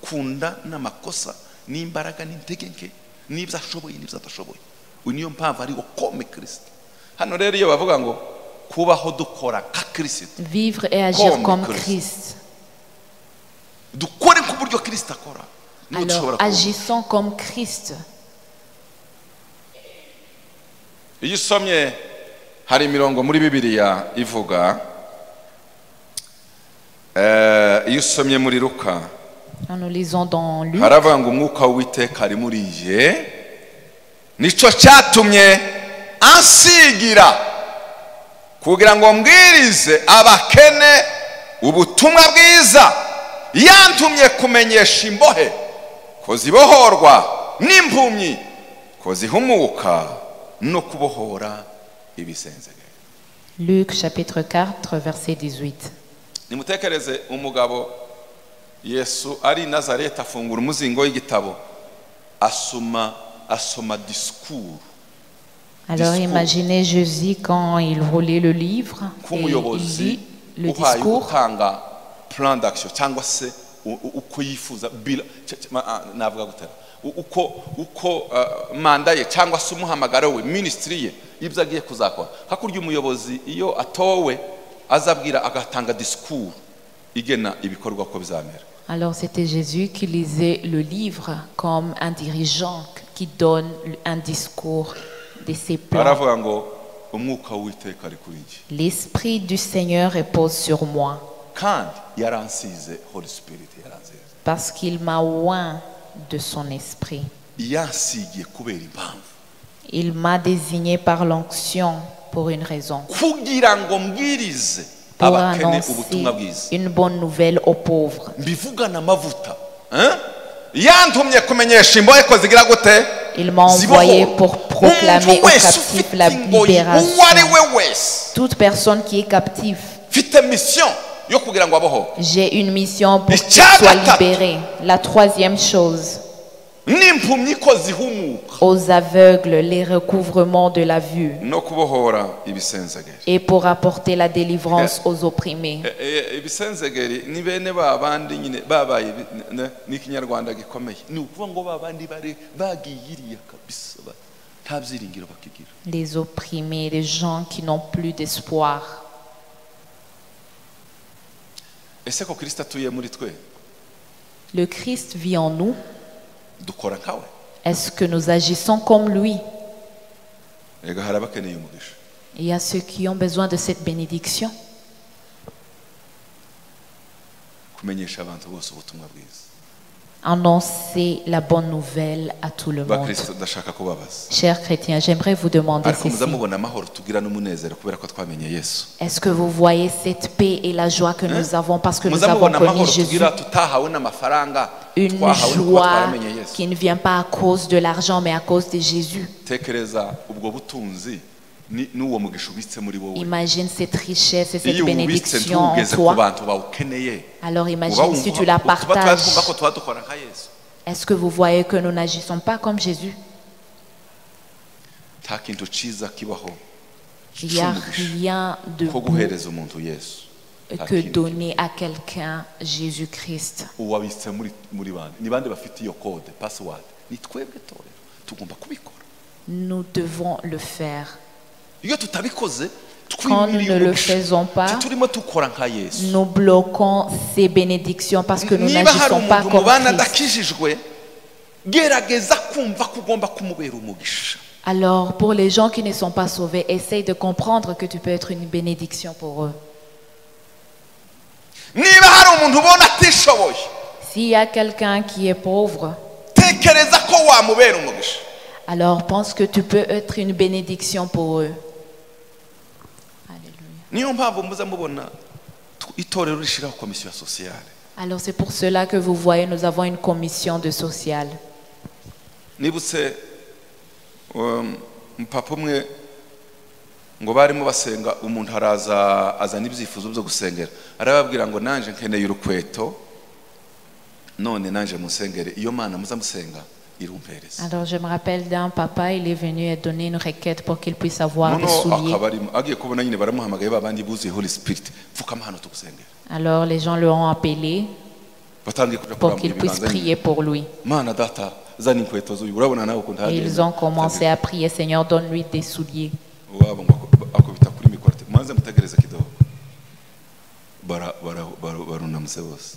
Kunda n'amakosa n'imbaraga n'intege nke n'ibyo ashoboye n'ibyo adashoboye. Niyo mpamvu ari ukome Kristo. Hano rero iyo bavuga ngo kubaho dukora nka Kristo, Vivre et agir Comme comme Christ. Christ. dukore ku buryo Kristo akora. Niho Alors, dushobora kubona. agissons comme Christ. Iyo usomye hari imirongo muri Bibiliya ivuga iyo usomye muri Luka Nous lisons dans Luc. haravuga ngo umwuka w'Uwiteka ari muri je nico cyatumye ansigira kugira ngo mbwirize abakene ubutumwa bwiza, yantumye kumenyesha imbohe ko zibohorwa n'impumyi ko zihumuka no kubohora ibisenzege. Luc chapitre 4 verset 18. Nimutekereze umugabo Yesu ari Nazareti afungura umuzingo w'igitabo asoma discours. Alors Discours. imaginez Jésus quand il roulait le livre et il Nk'umuyobozi lit le uhaye discours. gutanga plan d'action cyangwa se uko yifuza navuga gutera uko manda ye cyangwa se umuhamagaro we ministry ye ibyo agiye kuzakora. Hakurya umuyobozi iyo atowe azabwira agatanga discours igena ibikorwa ko bizamera. Alors c'était Jésus qui lisait le livre comme un dirigeant qui donne un discours de ses plans. Aravuga ngo umwuka w'Uwiteka ari kuri njye L'Esprit du Seigneur repose sur moi kandi yaransize, Holy Spirit yaransize, parce qu'il m'a oint de son esprit. yansigiye kubera impamvu Il m'a désigné par l'onction pour une raison, kugira ngo mbwirize pour abakene annoncer ubutumwa bwiza. une bonne nouvelle aux pauvres. Mbivugana amavuta yantumye kumenyesha imbohe ko zigira gute. Il m'a envoyé pour proclamer aux captifs la libération. uwo ari we wese Toute personne qui est captive, mfite mission yo kugira ngo abeho. j'ai une mission pour qu'il soit libéré. La troisième chose, n'impumyi ko zihumuka aux aveugles, les recouvrements de la vue, no kubohora ibisenzegeri. et pour apporter la délivrance aux opprimés. Ibisenzegeri ni bene babandi nyine babaye n'ikinyarwanda gikomeye. Ni ukuvuga ngo babandi bari bagiyiriye kabisa nta byiringiro bakigira. Les opprimés, les gens qui n'ont plus d'espoir. Ese ko Kristo atuye muri twe Le Christ vit en nous. dukora nkawe? Est-ce que nous agissons comme lui? Ega hari abakeneye umugisha. Il y a ceux qui ont besoin de cette bénédiction. Kumenyesha abantu bose ubutumwa bwiza. Annoncer la bonne nouvelle à tout le monde. Bakristo ndashaka kubabaza. Chers chrétiens, j'aimerais vous demander Ariko ceci. muzamubona amahoro tugira n'umunezero kubera ko twamenye Yesu. Est-ce que vous voyez cette paix et la joie que nous avons parce que nous avons Muzamubona connu amahoro Jésus? tugira tutahawe n'amafaranga Une twahawe nuko joie twaramenye Yesu. qui ne vient pas à cause de l'argent mais à cause de Jésus. Tekereza ubwo butunzi n'uwo mugisha ubitse muri wowe. Imagine cette richesse et cette Iyo ubitse bénédiction en ntugeze ku toi. bantu bawukeneye. Alors imagine si tu la tuba partages. twumva ko tuba dukora nka Yesu. Est-ce que vous voyez que nous n'agissons pas comme Jésus? Nta kintu ciza kibaho Il n'y a c'umugisha rien de ko beau guhereza umuntu Yesu. Nta que kintu. donner à quelqu'un Jésus-Christ. Uwabitse muri bande ni bande bafite iyo code password. Ni twebwe torero tugomba kubikora. Nous devons le faire. Iyo tutabikoze Quand nous ne le faisons pas, turimo tukora nka Yesu. nous bloquons ces bénédictions parce que nous Niba hari n'agissons pas umuntu comme mubana Christ. adakijijwe gerageza kumva ko ugomba kumubera umugisha. Alors, pour les gens qui ne sont pas sauvés, essaye de comprendre que tu peux être une bénédiction pour eux. Niba hari umuntu ubona atishoboye S'il y a quelqu'un qui est pauvre, tekereza ko wamubera umugisha. alors pense que tu peux être une bénédiction pour eux. Alléluia. Niyo mpamvu muza mubona itorero rishiraho komisiyo sociale. Alors c'est pour cela que vous voyez, nous avons une commission de social. Nibutse mpapa umwe ngo barimo basenga, umuntu araza azana ibyifuzo byo gusengera, arababwira ngo nanje nkeneye urukweto, none nanje musengere, iyo mana muza musenga irumpereza. Alors je me rappelle d'un papa, il est venu et donner une requête pour qu'il puisse avoir des noneho souliers. akaba arimo agiye kubona nyine baramuhamagaye babandi buzuye Holy Spirit, pfukama hano tugusengera. Alors les gens le ont appelé Batangiye kuja pour kurambura qu'il puisse ibiganza nyine. prier pour lui. Mana data zana inkweto zuyu, urabona nawe ukuntu Et hagenda. ils ont commencé à prier, Seigneur, donne-lui des souliers. Wabo ngo akubita kuri mikoro ati mwanze mutegereze kidogo. Barunamuse bose.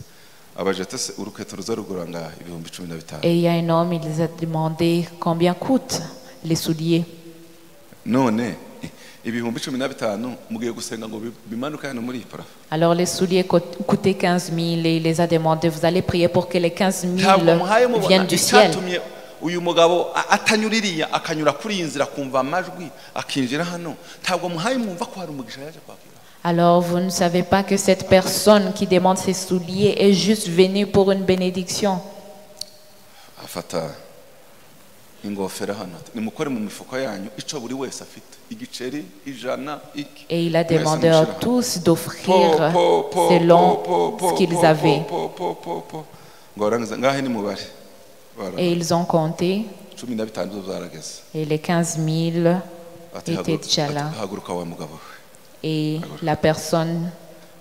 Abajete se urukweto ruza rugura ngaha ibihumbi 15. Et il y a un homme, il les a demandé combien coûtent les souliers. None ibihumbi 15 mugiye gusenga ngo bimanuka hano muri parafo. Alors les souliers coûtaient 15 000 et il les a demandé, vous allez prier pour que les 15 000 Ntabwo muhaye mubona viennent du ciel. icyatumye uyu mugabo atanyuririya akanyura kuri iyi nzira kumva amajwi akinjira hano, ntabwo muhaye mwumva ko hari umugisha yaje kwakira. Alors vous ne savez pas que cette personne qui demande ses souliers est juste venue pour une bénédiction. Afata ingofero hano nimukore mu mifuko yanyu ico buri wese afite igiceri ijana iki. Et il a demandé à tous d'offrir selon ce qu'ils avaient. Ngahe ni mubare. Et ils ont compté 15 zo zarageze. et les 15 000 étaient déjà là. Haguruka wa mugabo. Et la personne,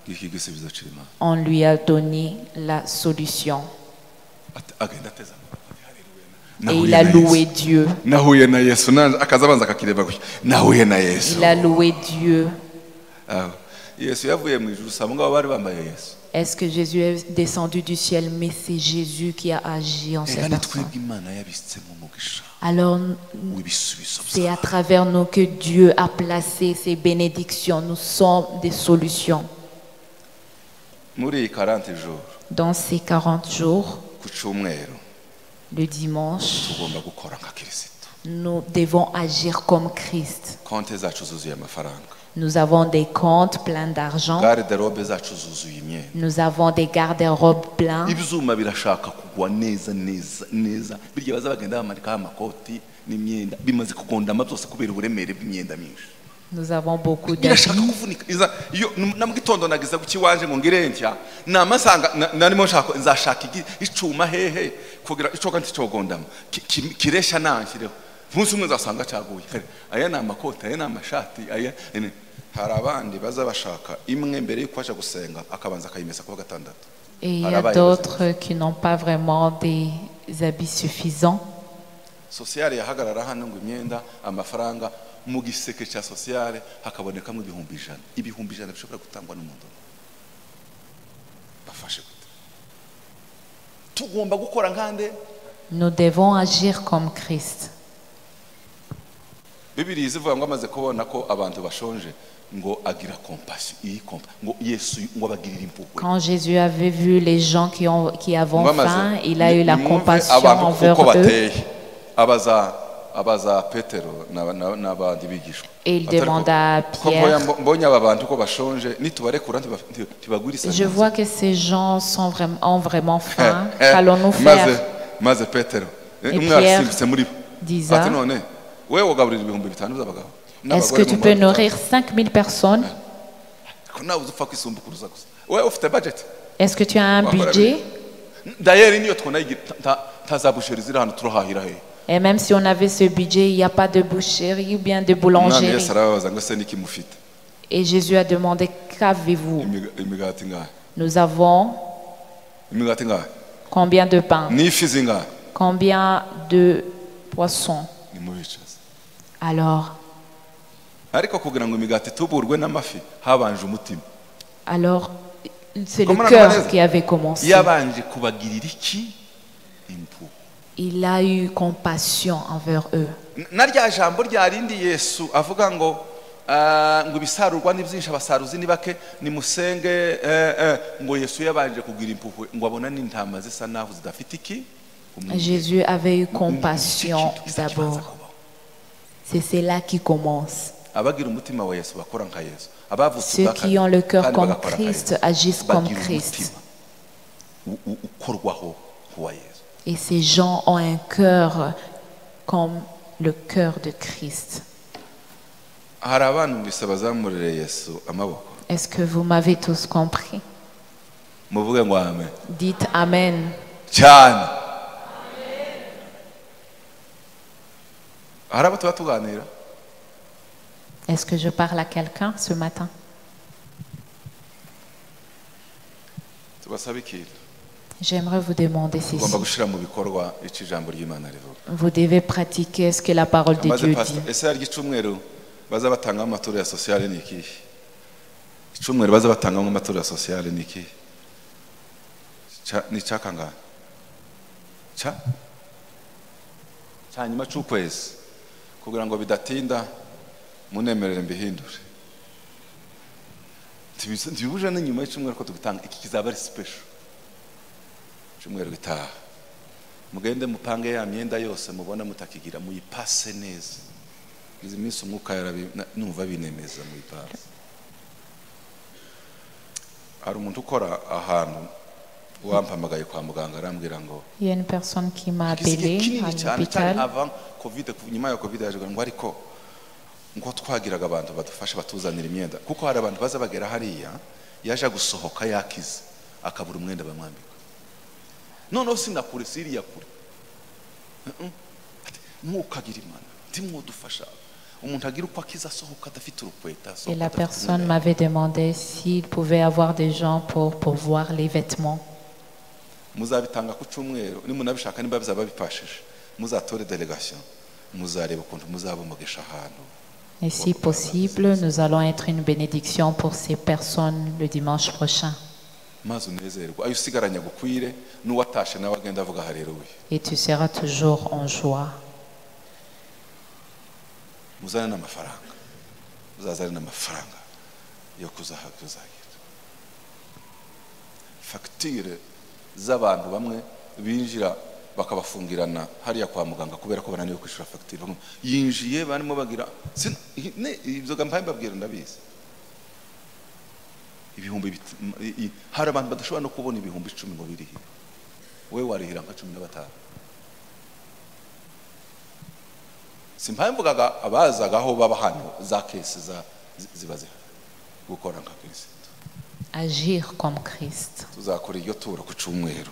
Iki gisubizo kirima. on lui a donné la solution. Agenda teza. Et il a loué Dieu. Nahuye na Yesu akazabanza akakireba gutya. Nahuye na Yesu. Il a loué Dieu. Yesu yavuye mu ijuru usanga ngabo bari bambaye Yesu. Est-ce que Jésus est descendu du ciel? Mais c'est Jésus qui a agi en cette personne. Alors, c'est à travers nous que Dieu a placé ses bénédictions. Nous sommes des solutions. Dans ces 40 jours, le dimanche, nous devons agir comme Christ. Nous avons des comptes pleins d'argent. Nous avons des garde-robes pleins. Nous avons beaucoup d'habits. Munsi umwe zasanga cyaguye aya na amakoti aya na amashati aya hari abandi baza bashaka imwe mbere yuko aje gusenga akabanza akayimesa ku gatandatu. Et il y a d'autres qui n'ont pas vraiment des habits suffisants. Sociale yahagarara hano ngo imyenda amafaranga mu giseke cya sociale hakabonekamo ibihumbi ijana bishobora gutangwa n'umuntu. Bafashe gute? Tugomba gukora nkande. Nous devons agir comme Christ. Bibiliya ivuga ngo amaze kubona ko abantu bashonje ngo agira compassion ngo Yesu ngo abagirira impuhwe. Quand Jésus avait vu les gens qui avaient faim, il a eu la compassion envers eux. Abaza Petero n'abandi bigishwa. Et il demanda à Pierre. Je vois que ces gens ont vraiment faim. Qu'allons-nous faire? Et Pierre disait, est-ce que tu peux nourrir 5000 personnes? Est-ce que tu as un budget? Et même si on avait ce budget, il n'y a pas de boucherie ou bien de boulangerie. Et Jésus a demandé, qu'avez-vous? Nous avons combien de pain? Combien de poissons? Alors, c'est le cœur qui avait commencé. Il a eu compassion envers eux. ngo ibisarurwa ni byinshi abasaruzi ni bake nimusenge ngo Yesu yabanje kugira impuhwe ngo abona n'intama zisa naho zidafite iki. Jésus avait eu compassion d'abord. C'est cela qui commence. Abagira umutima wa Yesu bakora nka Yesu. Ceux qui ont le cœur comme Christ agissent comme Christ. Et ces gens ont un cœur comme le cœur de Christ. Est-ce que vous m'avez tous compris? Dites Amen. Est-ce que je parle à quelqu'un ce matin? J'aimerais vous demander ceci. Vous devez pratiquer ce que la parole de Dieu dit. munemerere mbihindure ntibuje n'inyuma y'icumweru ko tugitanga iki kizaba ari special icumweru gitaha mugende mupange ya myenda yose mubona mutakigira muyipase neza izi minsi umwuka numva binemeza muyipase. Hari umuntu ukora ahantu wampamagaye kwa muganga arambwira ngo il y a une personne qui m'a appelé à l'hôpital avant covid nyuma ya covid yaje ngo ariko ngo twagiraga abantu badufasha batuzanira imyenda kuko hari abantu baza bagera hariya yaje gusohoka yakize akabura umwenda bamwambika noneho sinakure siriya kure mukagira imana timudufasha umuntu agira uko akiza asohoka adafite urukweta. Et la personne m'avait demandé s'il pouvait avoir des gens pour voir les vêtements. Muzabitanga ku cyumweru nimunabishaka nimba bizaba bipashije muzatore delegation muzareba ukuntu muzabumugisha ahantu. Et si possible, nous allons être une bénédiction pour ces personnes le dimanche prochain. Et tu seras toujours en joie. bakabafungirana hariya kwa muganga kubera ko bananiwe kwishura facture yinjiye barimo bagira ibyo gampaye babwira ndabizi ibihumbi hari abantu badashobora no kubona ibihumbi 10 ngo birihe we warihira nka 15 simpaye mvugaga abazagaho baba hano za kese zibaze gukora nka Kristo agir comme Christ. Tuzakora iyo tura ku cyumweru.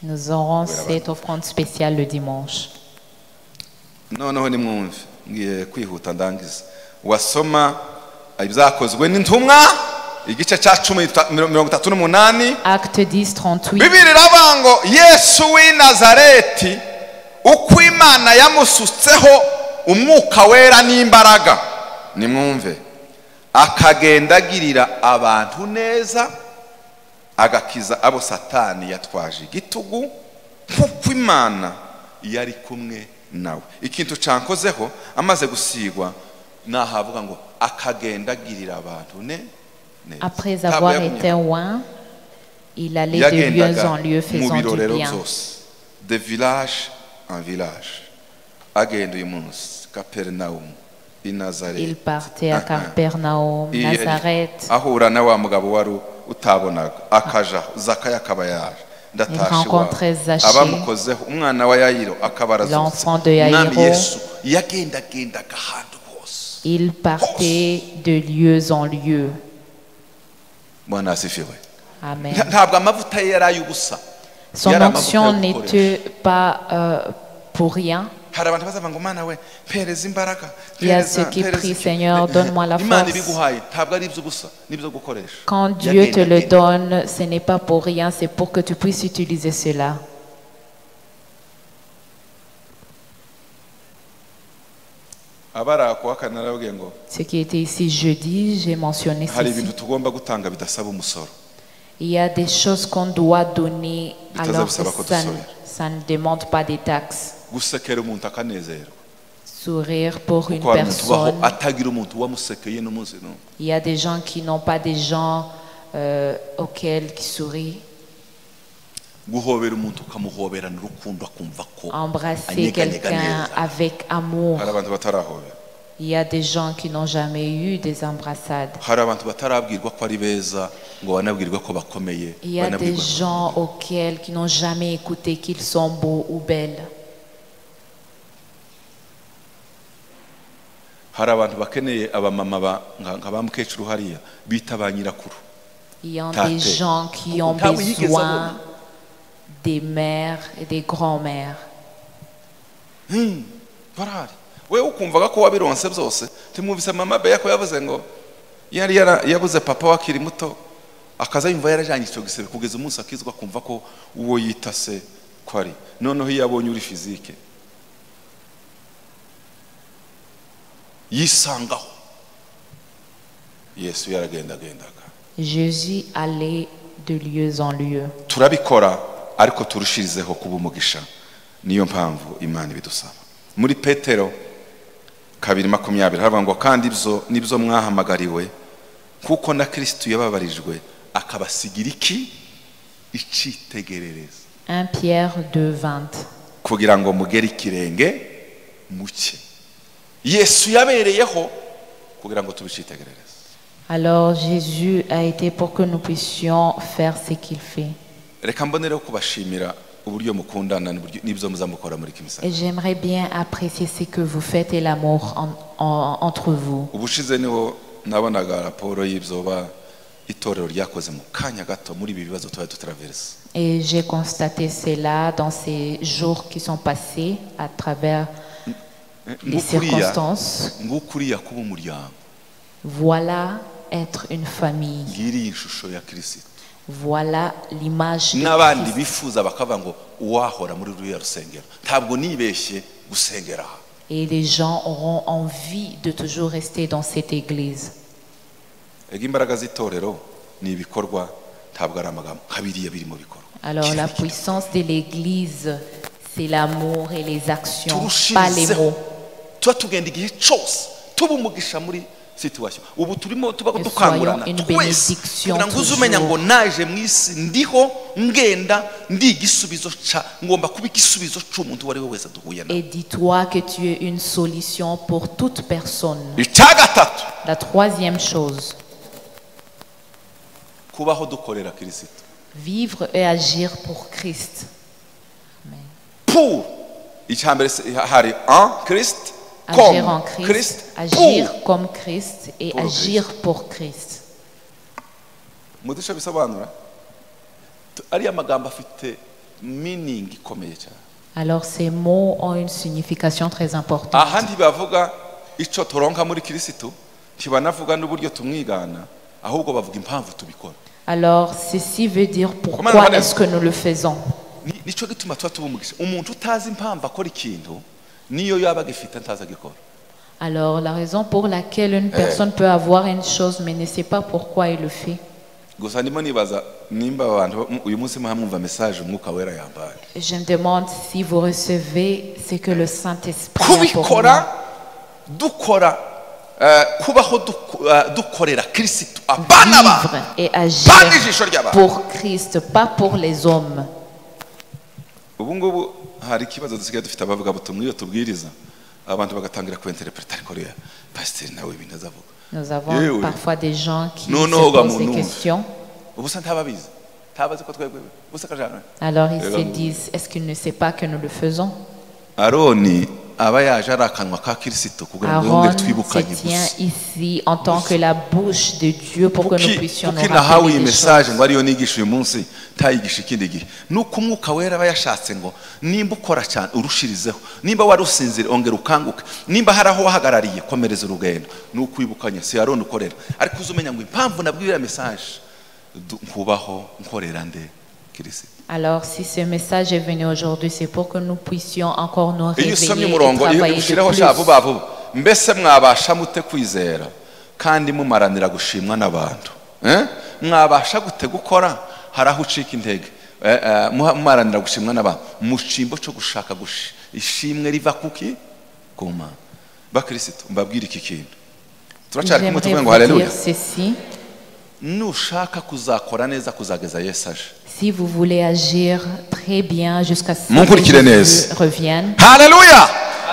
Nous aurons cette offrande spéciale le dimanche. Noneho nimwumve ngiye kwihuta ndangiza wasoma ibyakozwe n'intumwa igice cya 10:38 Acte 10:38 Bibiri ravango Yesu w'i Nazareti uko Imana yamusutseho umwuka wera n'imbaraga nimwumve akagendagirira abantu neza agakiza abo satani yatwaje igitugu kuko Imana yari kumwe nawe. Ikintu cankozeho amaze gusigwa nahavuga ngo akagendagirira abantu Après avoir été loin, il allait de lieu en lieu faisant du bien. De village en village. Agenda uyu munsi Capernaum i Nazareth. Il partait à Capernaum, Nazareth. Ahura na wa mugabo wari utabonaga akaja Zakaya kabayaje rencontrait Zachée, l'enfant de Yaïro. Il partait de lieu en lieu. Amen. Son onction n'était pas pour rien. Il y a ceux qui prient, Seigneur, donne-moi la force. Quand Dieu te le donne, ce n'est pas pour rien, c'est pour que tu puisses utiliser cela. Ce qui était ici jeudi, j'ai mentionné ceci. Il y a des choses qu'on doit donner alors que ça ne demande pas des taxes. sourire pour une kuko hari umuntu ubaho personne. atagira umuntu wamusekeye n'umunsi n'umwe. Il y a des gens qui n'ont pas des gens auxquels qui sourient. Guhobera umuntu ukamuhoberana urukundo akumva ko Embrasser anyeganyega quelqu'un neza. avec amour. Hari abantu batarahobera, Il y a des gens qui n'ont jamais eu des embrassades. hari abantu batarabwirwa ko ari beza ngo banabwirwe ko bakomeye, Il y a des banabwirwa ko- gens auxquels qui n'ont jamais écouté qu'ils sont beaux ou belles. hari abantu bakeneye abamama nka ba mukecuru hariya bita ba nyirakuru. Il y a Tate. des gens qui ont Ntawe yigeze besoin abona. des mères et des grands-mères. barahari. Wewe ukumvaga ko wabironse byose, timwumvise mama Beya ko yavuze ngo yari yabuze papa wakiri muto, akaza yumva yarajanye icyo gisebe kugeza umunsi akizwa kumva ko uwo yita se ko ari noneho iyo yabonye uri fizike yisangaho. Yesu yaragendagendaga. Jésus allait de lieu en lieu. Turabikora ariko turushirizeho kuba umugisha, niyo mpamvu Imana ibidusaba. Muri Petero 2:20 haravuga ngo kandi ibyo nibyo mwahamagariwe kuko na Kristo yababarijwe akabasigira iki icitegerereza 1 Pierre 2:20. kugira ngo mugere ikirenge muke. Yesu yabereyeho kugira ngo tubicitegerereze. Alors Jésus a été pour que nous puissions faire ce qu'il fait. Reka mbonereho kubashimira uburyo mukundana n'ibyo muzamukora muri Kimisa. Et j'aimerais bien apprécier ce que vous faites et l'amour entre vous. Ubushize niho nabonaga raporo y'ibyo itorero ryakoze mu kanya gato muri ibi bibazo tuba dutraverse. Et j'ai constaté cela dans ces jours qui sont passés à travers les circonstances. Ngukuriya kuba umuryango. Voilà être une famille. Ngiri ishusho ya Kristo. Voilà l'image de N'abandi Christ. bifuza bakavuga ngo uwahora muri ruriya rusengero. Ntabwo nibeshye gusengera. Et les gens auront envie de toujours rester dans cette église. Ega imbaraga z'itorero ni ibikorwa ntabwo ari amagambo kabiriya biri mu bikorwa. Alors la puissance de l'église, c'est l'amour et les actions, pas les mots. Tuba tugenda igihe cyose tuba umugisha muri situation. Ubu turimo tuba Et dukangurana soyons une twese bénédiction kugira ngo uzumenya ngo toujours. naje mu isi ndiho ngenda ndi igisubizo ngomba kuba igisubizo cy'umuntu wari we wese duhuye nawe. Et dis-toi que tu es une solution pour toute personne. Icya gatatu La troisième chose, kubaho dukorera Kristo. vivre et agir pour Christ. Amen. Pour icyambere hari en Christ Agir en comme Christ, Christ agir pour. comme Christ et Pour agir pour Christ. Mudusha bisobanura ari amagambo afite meaning ikomeye cyane. Alors ces mots ont une signification très importante. Ahandi bavuga icyo turonka muri Kristo ntibanavuga n'uburyo tumwigana ahubwo bavuga impamvu tubikora. Alors ceci veut dire Comment pourquoi on est-ce que nous le faisons. Nicyo gituma tuba tubumugisha umuntu utazi impamvu akora ikintu niyo yaba agifite ntazi agikora. Alors la raison pour laquelle une personne peut avoir une chose mais ne sait pas pourquoi il le fait. Gusa ndimo nibaza nimba abantu uyu munsi muhamwumva message umwuka wera yambaye. Je me demande si vous recevez ce que le Saint-Esprit a pour nous. Kubikora dukora kubaho dukorera Kristo abana ba Vivre et agir bandi ijisho ry'abantu. pour Christ, pas pour les hommes. Ubu ngubu hari ikibazo dusigaye dufite abavuga butumwa iyo tubwiriza abantu bagatangira kuinterpreta ariko rero pasteur nawe ibintu azavuga. Nous avons parfois des gens qui Non, se non, posent des non. questions. Ubusa ntababizi tabazi ko twebwe ubusa kajana. Alors ils se disent, est-ce qu'ils ne savent pas que nous le faisons? Aroni aba yaje arakanwa ka Kristo kugira ngo Aaron yongere se twibukanye tient gusa. ici en tant que la bouche de Dieu pour que nous puissions nous kuki nahawe rappeler iyi des message choses. ngo ariyo nigisha uyu munsi tayigisha ikindi gihe nuko umwuka wera aba yashatse ngo nimba ukora cyane urushirizeho nimba wari usinzire ongera ukanguke nimba hari aho wahagarariye komereza urugendo nuko wibukanye si Aroni ukorera ariko uzumenya ngo impamvu nabwira message kubaho nkorera nde Kristo. Alors si ce message est venu aujourd'hui, c'est pour que nous puissions encore nous Iyo usomye réveiller et umurongo iyo travailler de ushireho plus. sha vuba vuba mbese mwabasha mute kwizera kandi mumaranira gushimwa n'abantu mwabasha gute gukora hari aho ucika intege mumaranira gushimwa n'abantu mu cyimbo cyo gushaka ishimwe riva kuki kuma bakristo mbabwire iki kintu turacyari kumwe J'aimerais tuvuga ngo vous haleluya dire ceci. nushaka kuzakora neza kuzageza Yesu aje Si vous voulez agir très bien jusqu'à ce Munkurikire que Jésus neza. revienne, haleluya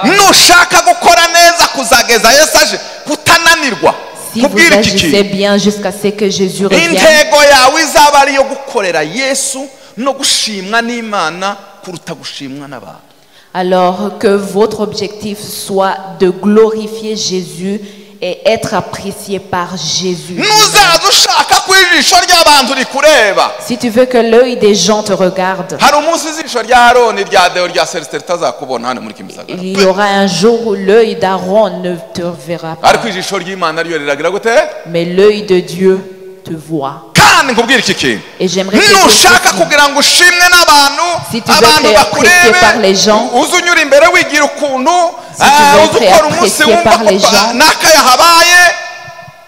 nushaka gukora neza kuzageza Yesu aje kutananirwa si vous kubwira iki agissez kintu bien jusqu'à ce que Jésus revienne, intego yawe izaba ari iyo gukorera Yesu no gushimwa n'Imana kuruta gushimwa n'abantu alors que votre objectif soit de glorifier Jésus et être apprécié par Jésus. nuzaza ushaka ko ijisho ry'abantu rikureba Si tu veux que l'œil des gens te regarde, hari umunsi ijisho rya Aroni rya Deo rya Celestin ritazakubona hano muri Kimisagara il y aura un jour où l'œil d'Aaron ne te verra pas, ariko ijisho ry'Imana ryo riragira gute mais l'œil de Dieu te voit. kandi nkubwire iki kintu Et j'aimerais te dire nushaka ceci. kugira ngo ushimwe n'abantu Si tu veux abantu être apprécié par les gens, uze unyura imbere wigira ukuntu Si tu veux uze être ukora umunsi apprécié wumva par les ko gens, n'akayahabaye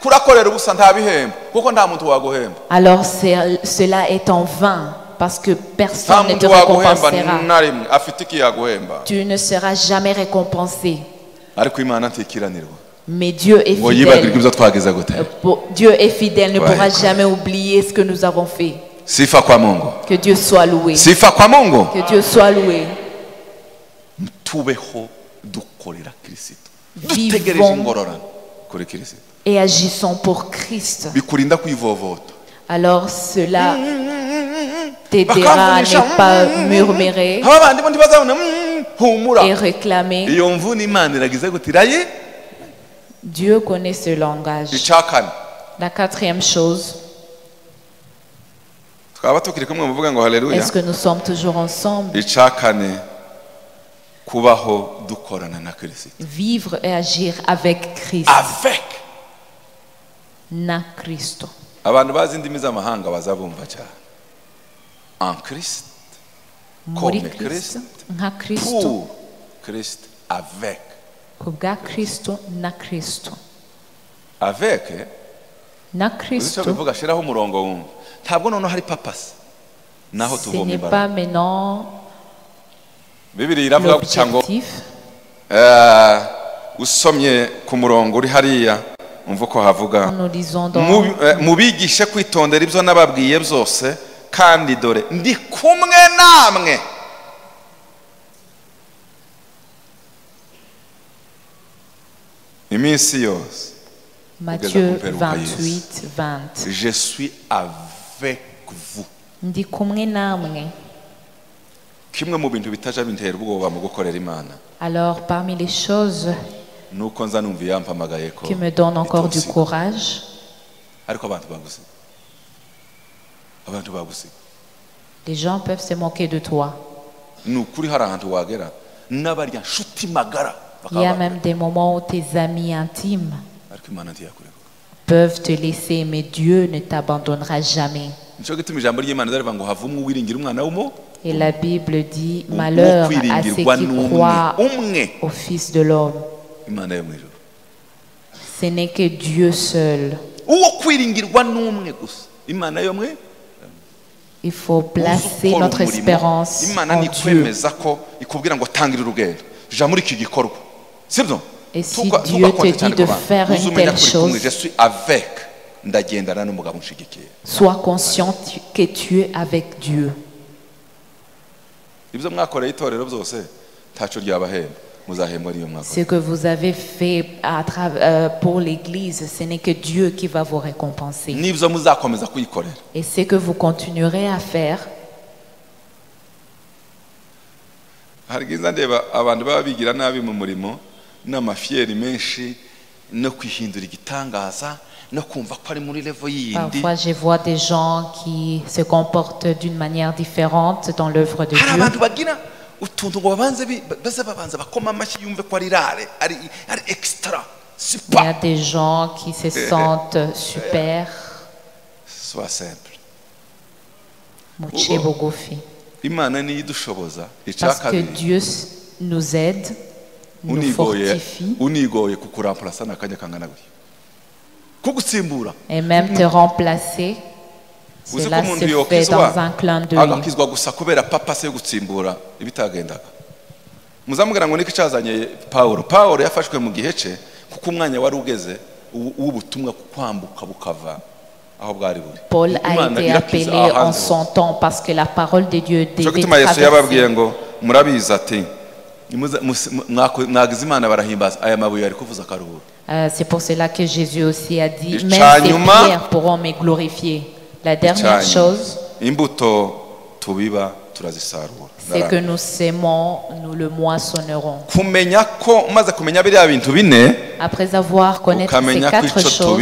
kurakorera ubusa nta bihembo kuko nta muntu waguhemba alors cela est en vain parce que nta personne ne te muntu waguhemba récompensera. na rimwe afite iki yaguhemba Tu ne seras jamais récompensé. ariko Imana ntikiranirwa Mais Dieu est ngo yibagirwe fidèle. ibyo twagize gute Dieu est fidèle, ne Ouais. pourra jamais oublier ce que nous avons fait. sifa kwa Mungu Que Dieu soit loué. sifa kwa Mungu Que Dieu soit loué. tubeho dukorera Kristo Vivons. dutegereje ingororano kuri Kristo Et agissons pour Christ. bikurinda kwivovota Alors cela t'aidera à ne pas murmurer aba bandi bo ntibazabona humura et réclamer. iyo mvune Imana iragize gute iraye Dieu connaît ce langage. icakane La quatrième chose, twaba tukiri kumwe muvuga ngo haleluya est-ce que nous sommes toujours ensemble? icakane kubaho dukorana na Kristo Vivre et agir avec Christ. avec Na Cristo. abantu bazi indimi z'amahanga bazabumva cyane en Christ Muri Comme Kristo. Christ. Nka Kristo. pour Christ avec Kubwa Kristo na Kristo. avec Na icyo Kristo. bivuga shiraho umurongo wumva ntabwo noneho hari papasi naho Ce tuvoma n'est imbaraga pas maintenant Bibiliya iravuga gutya ngo l'objectif. usomye ku murongo uri hariya umva ko havuga Nous lisons dans mubigishe kwitondera ibyo nababwiye byose kandi dore ndi kumwe namwe iminsi yose Matthieu Kugeza ku mperuka 28, 20. je suis avec vous Ndi kumwe namwe. kimwe mu bintu bitaja bintera ubwoba mu gukorera Imana Alors, parmi les choses nuko nza numva yampamagaye ko qui me donnent encore du itosiga. courage, ariko abantu bagusiga abantu bagusiga les gens peuvent se moquer de toi. ni ukuri hari ahantu wagera n'abarya nshuti magara Il y a bakaba même des moments où tes amis intimes ariko Imana ntiyakureka peuvent te laisser, mais Dieu ne t'abandonnera jamais. nicyo gituma ijambo ry'Imana rivuga ngo havumwe uwiringira umwana w'umo Et la Bible dit, malheur à ceux kwiringirwa qui n'umwe croient umwe au Fils de l'homme. Imana yo mu ijuru Ce n'est que Dieu seul. uwo kwiringirwa n'umwe gusa Imana yo mwe Il faut placer ukora notre umurimo, espérance Imana en Dieu. nikwemeza ko ikubwira ngo tangira urugendo ja muri iki gikorwa sibyo Et si Dieu te dit de faire une telle chose, je suis avec ndagendana n'umugabo unshigikiye sois conscient que tu es avec Dieu. ibyo mwakoreye itorero byose ntaco ryabahemba muzahembwa niyo mwakoreye Ce que vous avez fait pour l'Église, ce n'est que Dieu qui va vous récompenser. n'ibyo muzakomeza kuyikorera Et ce que vous continuerez à faire, hari bwiza ndeba abantu baba bigira nabi mu murimo n'amafiyeri menshi no kwihindura igitangaza no kumva ko ari muri level yindi parfois je vois des gens qui se comportent d'une manière différente dans l'œuvre de hari Dieu. abantu bagira utuntu ngo babanze babanza bakoma amashyi yumve ko ari rare ari extra Il y a super des gens qui se sentent super. sois simple Muche bugufi. Imana niyo idushoboza Parce que icakabiri Dieu nous aide, nous fortifie unigoye kukuramplasa n'akanya kangana gutya kugutsimbura et même te remplacer. uzi ko Cela umuntu se fait yokizwa dans un clin d'œil. agakizwa gusa kubera papa se yo gutsimbura ibitagendaga muzamubwira ngo niko cyazanye Paulo yafashwe mu gihe cye kuko umwanya wari ugeze w'ubutumwa kwambuka bukava aho bwari buri. Paul a été appelé en son temps parce que la parole de Dieu devait Yesu yababwiye ngo murabizi ati mwagize Imana barahimbaza aya mabuye ari kuvuza akaruhura. C'est pour cela que Jésus aussi a dit même ces pierres pourront me glorifier. La dernière chose, imbuto tubiba turazisarura. C'est que nous sémons, nous le moissonnerons. Après avoir connu ces 4 choses,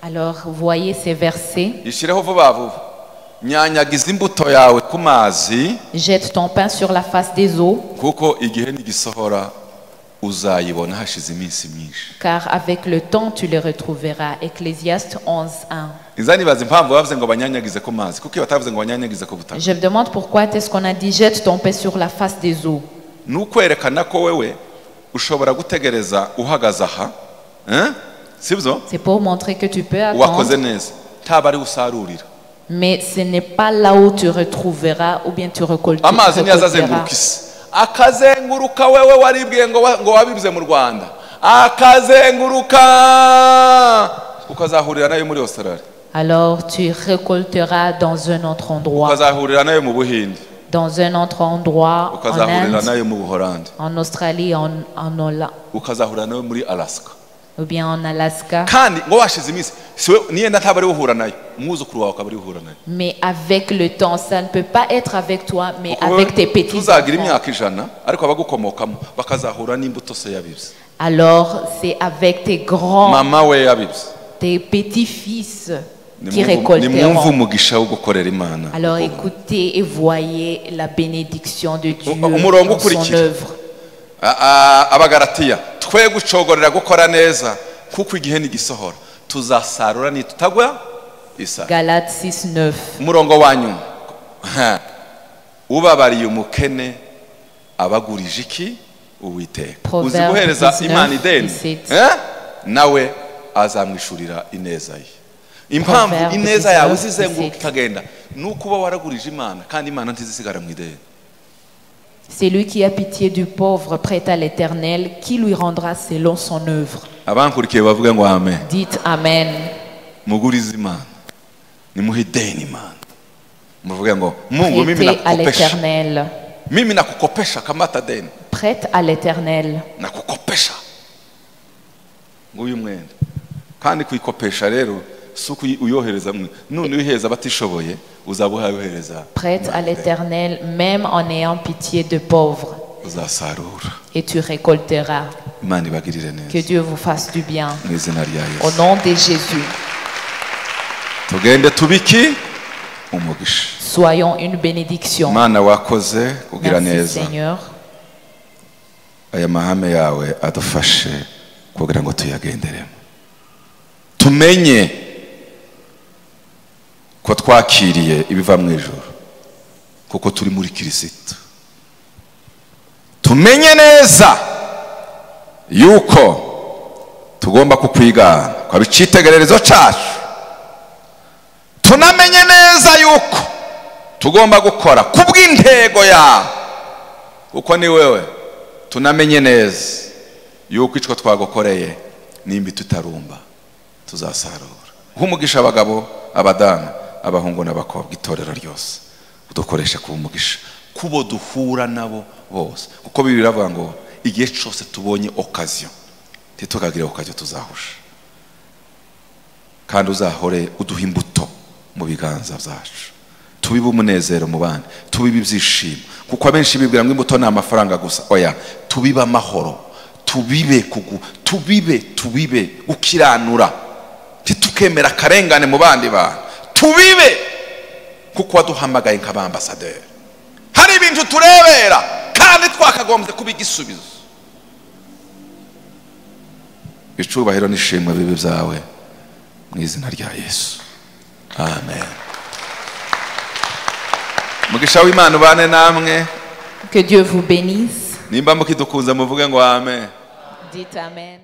alors voyez ces versets. Jette ton pain sur la face des eaux, car avec le temps tu les retrouveras. Ecclésiaste 11:1. Je me demande pourquoi est-ce qu'on a dit jette ton pain sur la face des eaux. C'est pour montrer que tu peux attendre. Mais ce n'est pas là où tu retrouveras ou bien tu récolteras. Akazenguruka wewe waribwiye ngo wabibuze mu Rwanda akazenguruka ukazahurira nayo muri Australia. Alors tu récolteras dans un autre endroit. Ukazahurira nayo mu Buhindi. Dans un autre endroit en Inde. En Australie, en Hollande. Ukazahurira nayo muri Alaska. Ou bien en Alaska. Mais avec le temps, ça ne peut pas être avec toi, mais avec tes petits-enfants. Alors, c'est avec tes grands, tes petits-fils qui récolteront. Alors, écoutez et voyez la bénédiction de Dieu dans son œuvre. Twe gucogorera gukora neza kuko igihe nigisohora tuzasarura nitutagwa isa. Galates 6:9. Umurongo wanyu ubabariye umukene abagurije iki Uwiteka uziguhereza Imana ideni nawe azamwishurira ineza ye. Impamvu ineza yawe uzizenguruka ikagenda nuko uba waragurije Imana kandi Imana ntizisigara mu ideni. C'est lui qui a pitié du pauvre, prête à l'Éternel, qui lui rendra selon son œuvre. Dites Amen. Prêtez à l'Éternel. Prête à l'Éternel. Prête à l'Éternel, même en ayant pitié de pauvres. Et tu récolteras. Que Dieu vous fasse du bien. Au nom de Jésus. Soyons une bénédiction. Merci Seigneur. Ko twakiriye ibiva mu ijuru kuko turi muri Kristo. Tumenye neza yuko tugomba kukwigana kwa bicitegererezo cyacu. Tunamenye neza yuko tugomba gukora kubw'intego yawe kuko ni wewe. Tunamenye neza yuko icyo twagukoreye nimba tutarumba tuzasarura. Nk'umugisha abagabo abadana abahungu n'abakobwa itorero ryose udukoresha ku umugisha kubo duhura nabo bose kuko Bibiliya iravuga ngo igihe cyose tubonye occasion titukagira occasion tuzahusha kandi uzahore uduha imbuto mu biganza byacu tubibe umunezero mu bandi tubibe ibyishimo kuko abenshi bibwira ngo imbuto ni amafaranga gusa oya tubibe amahoro tubibe ukiranura titukemera karengane mu bandi bantu tubibe kuko waduhamagaye nk'abambasaderi. Hari ibintu turebera kandi twakagombye kubigisubizo. Icubahiro n'ishimwe bibe byawe mu izina rya Yesu. Amen. Mugisha w'Imana ubane namwe. Que Dieu vous bénisse. Nimba mukidukunza muvuge ngo amen. Dites amen.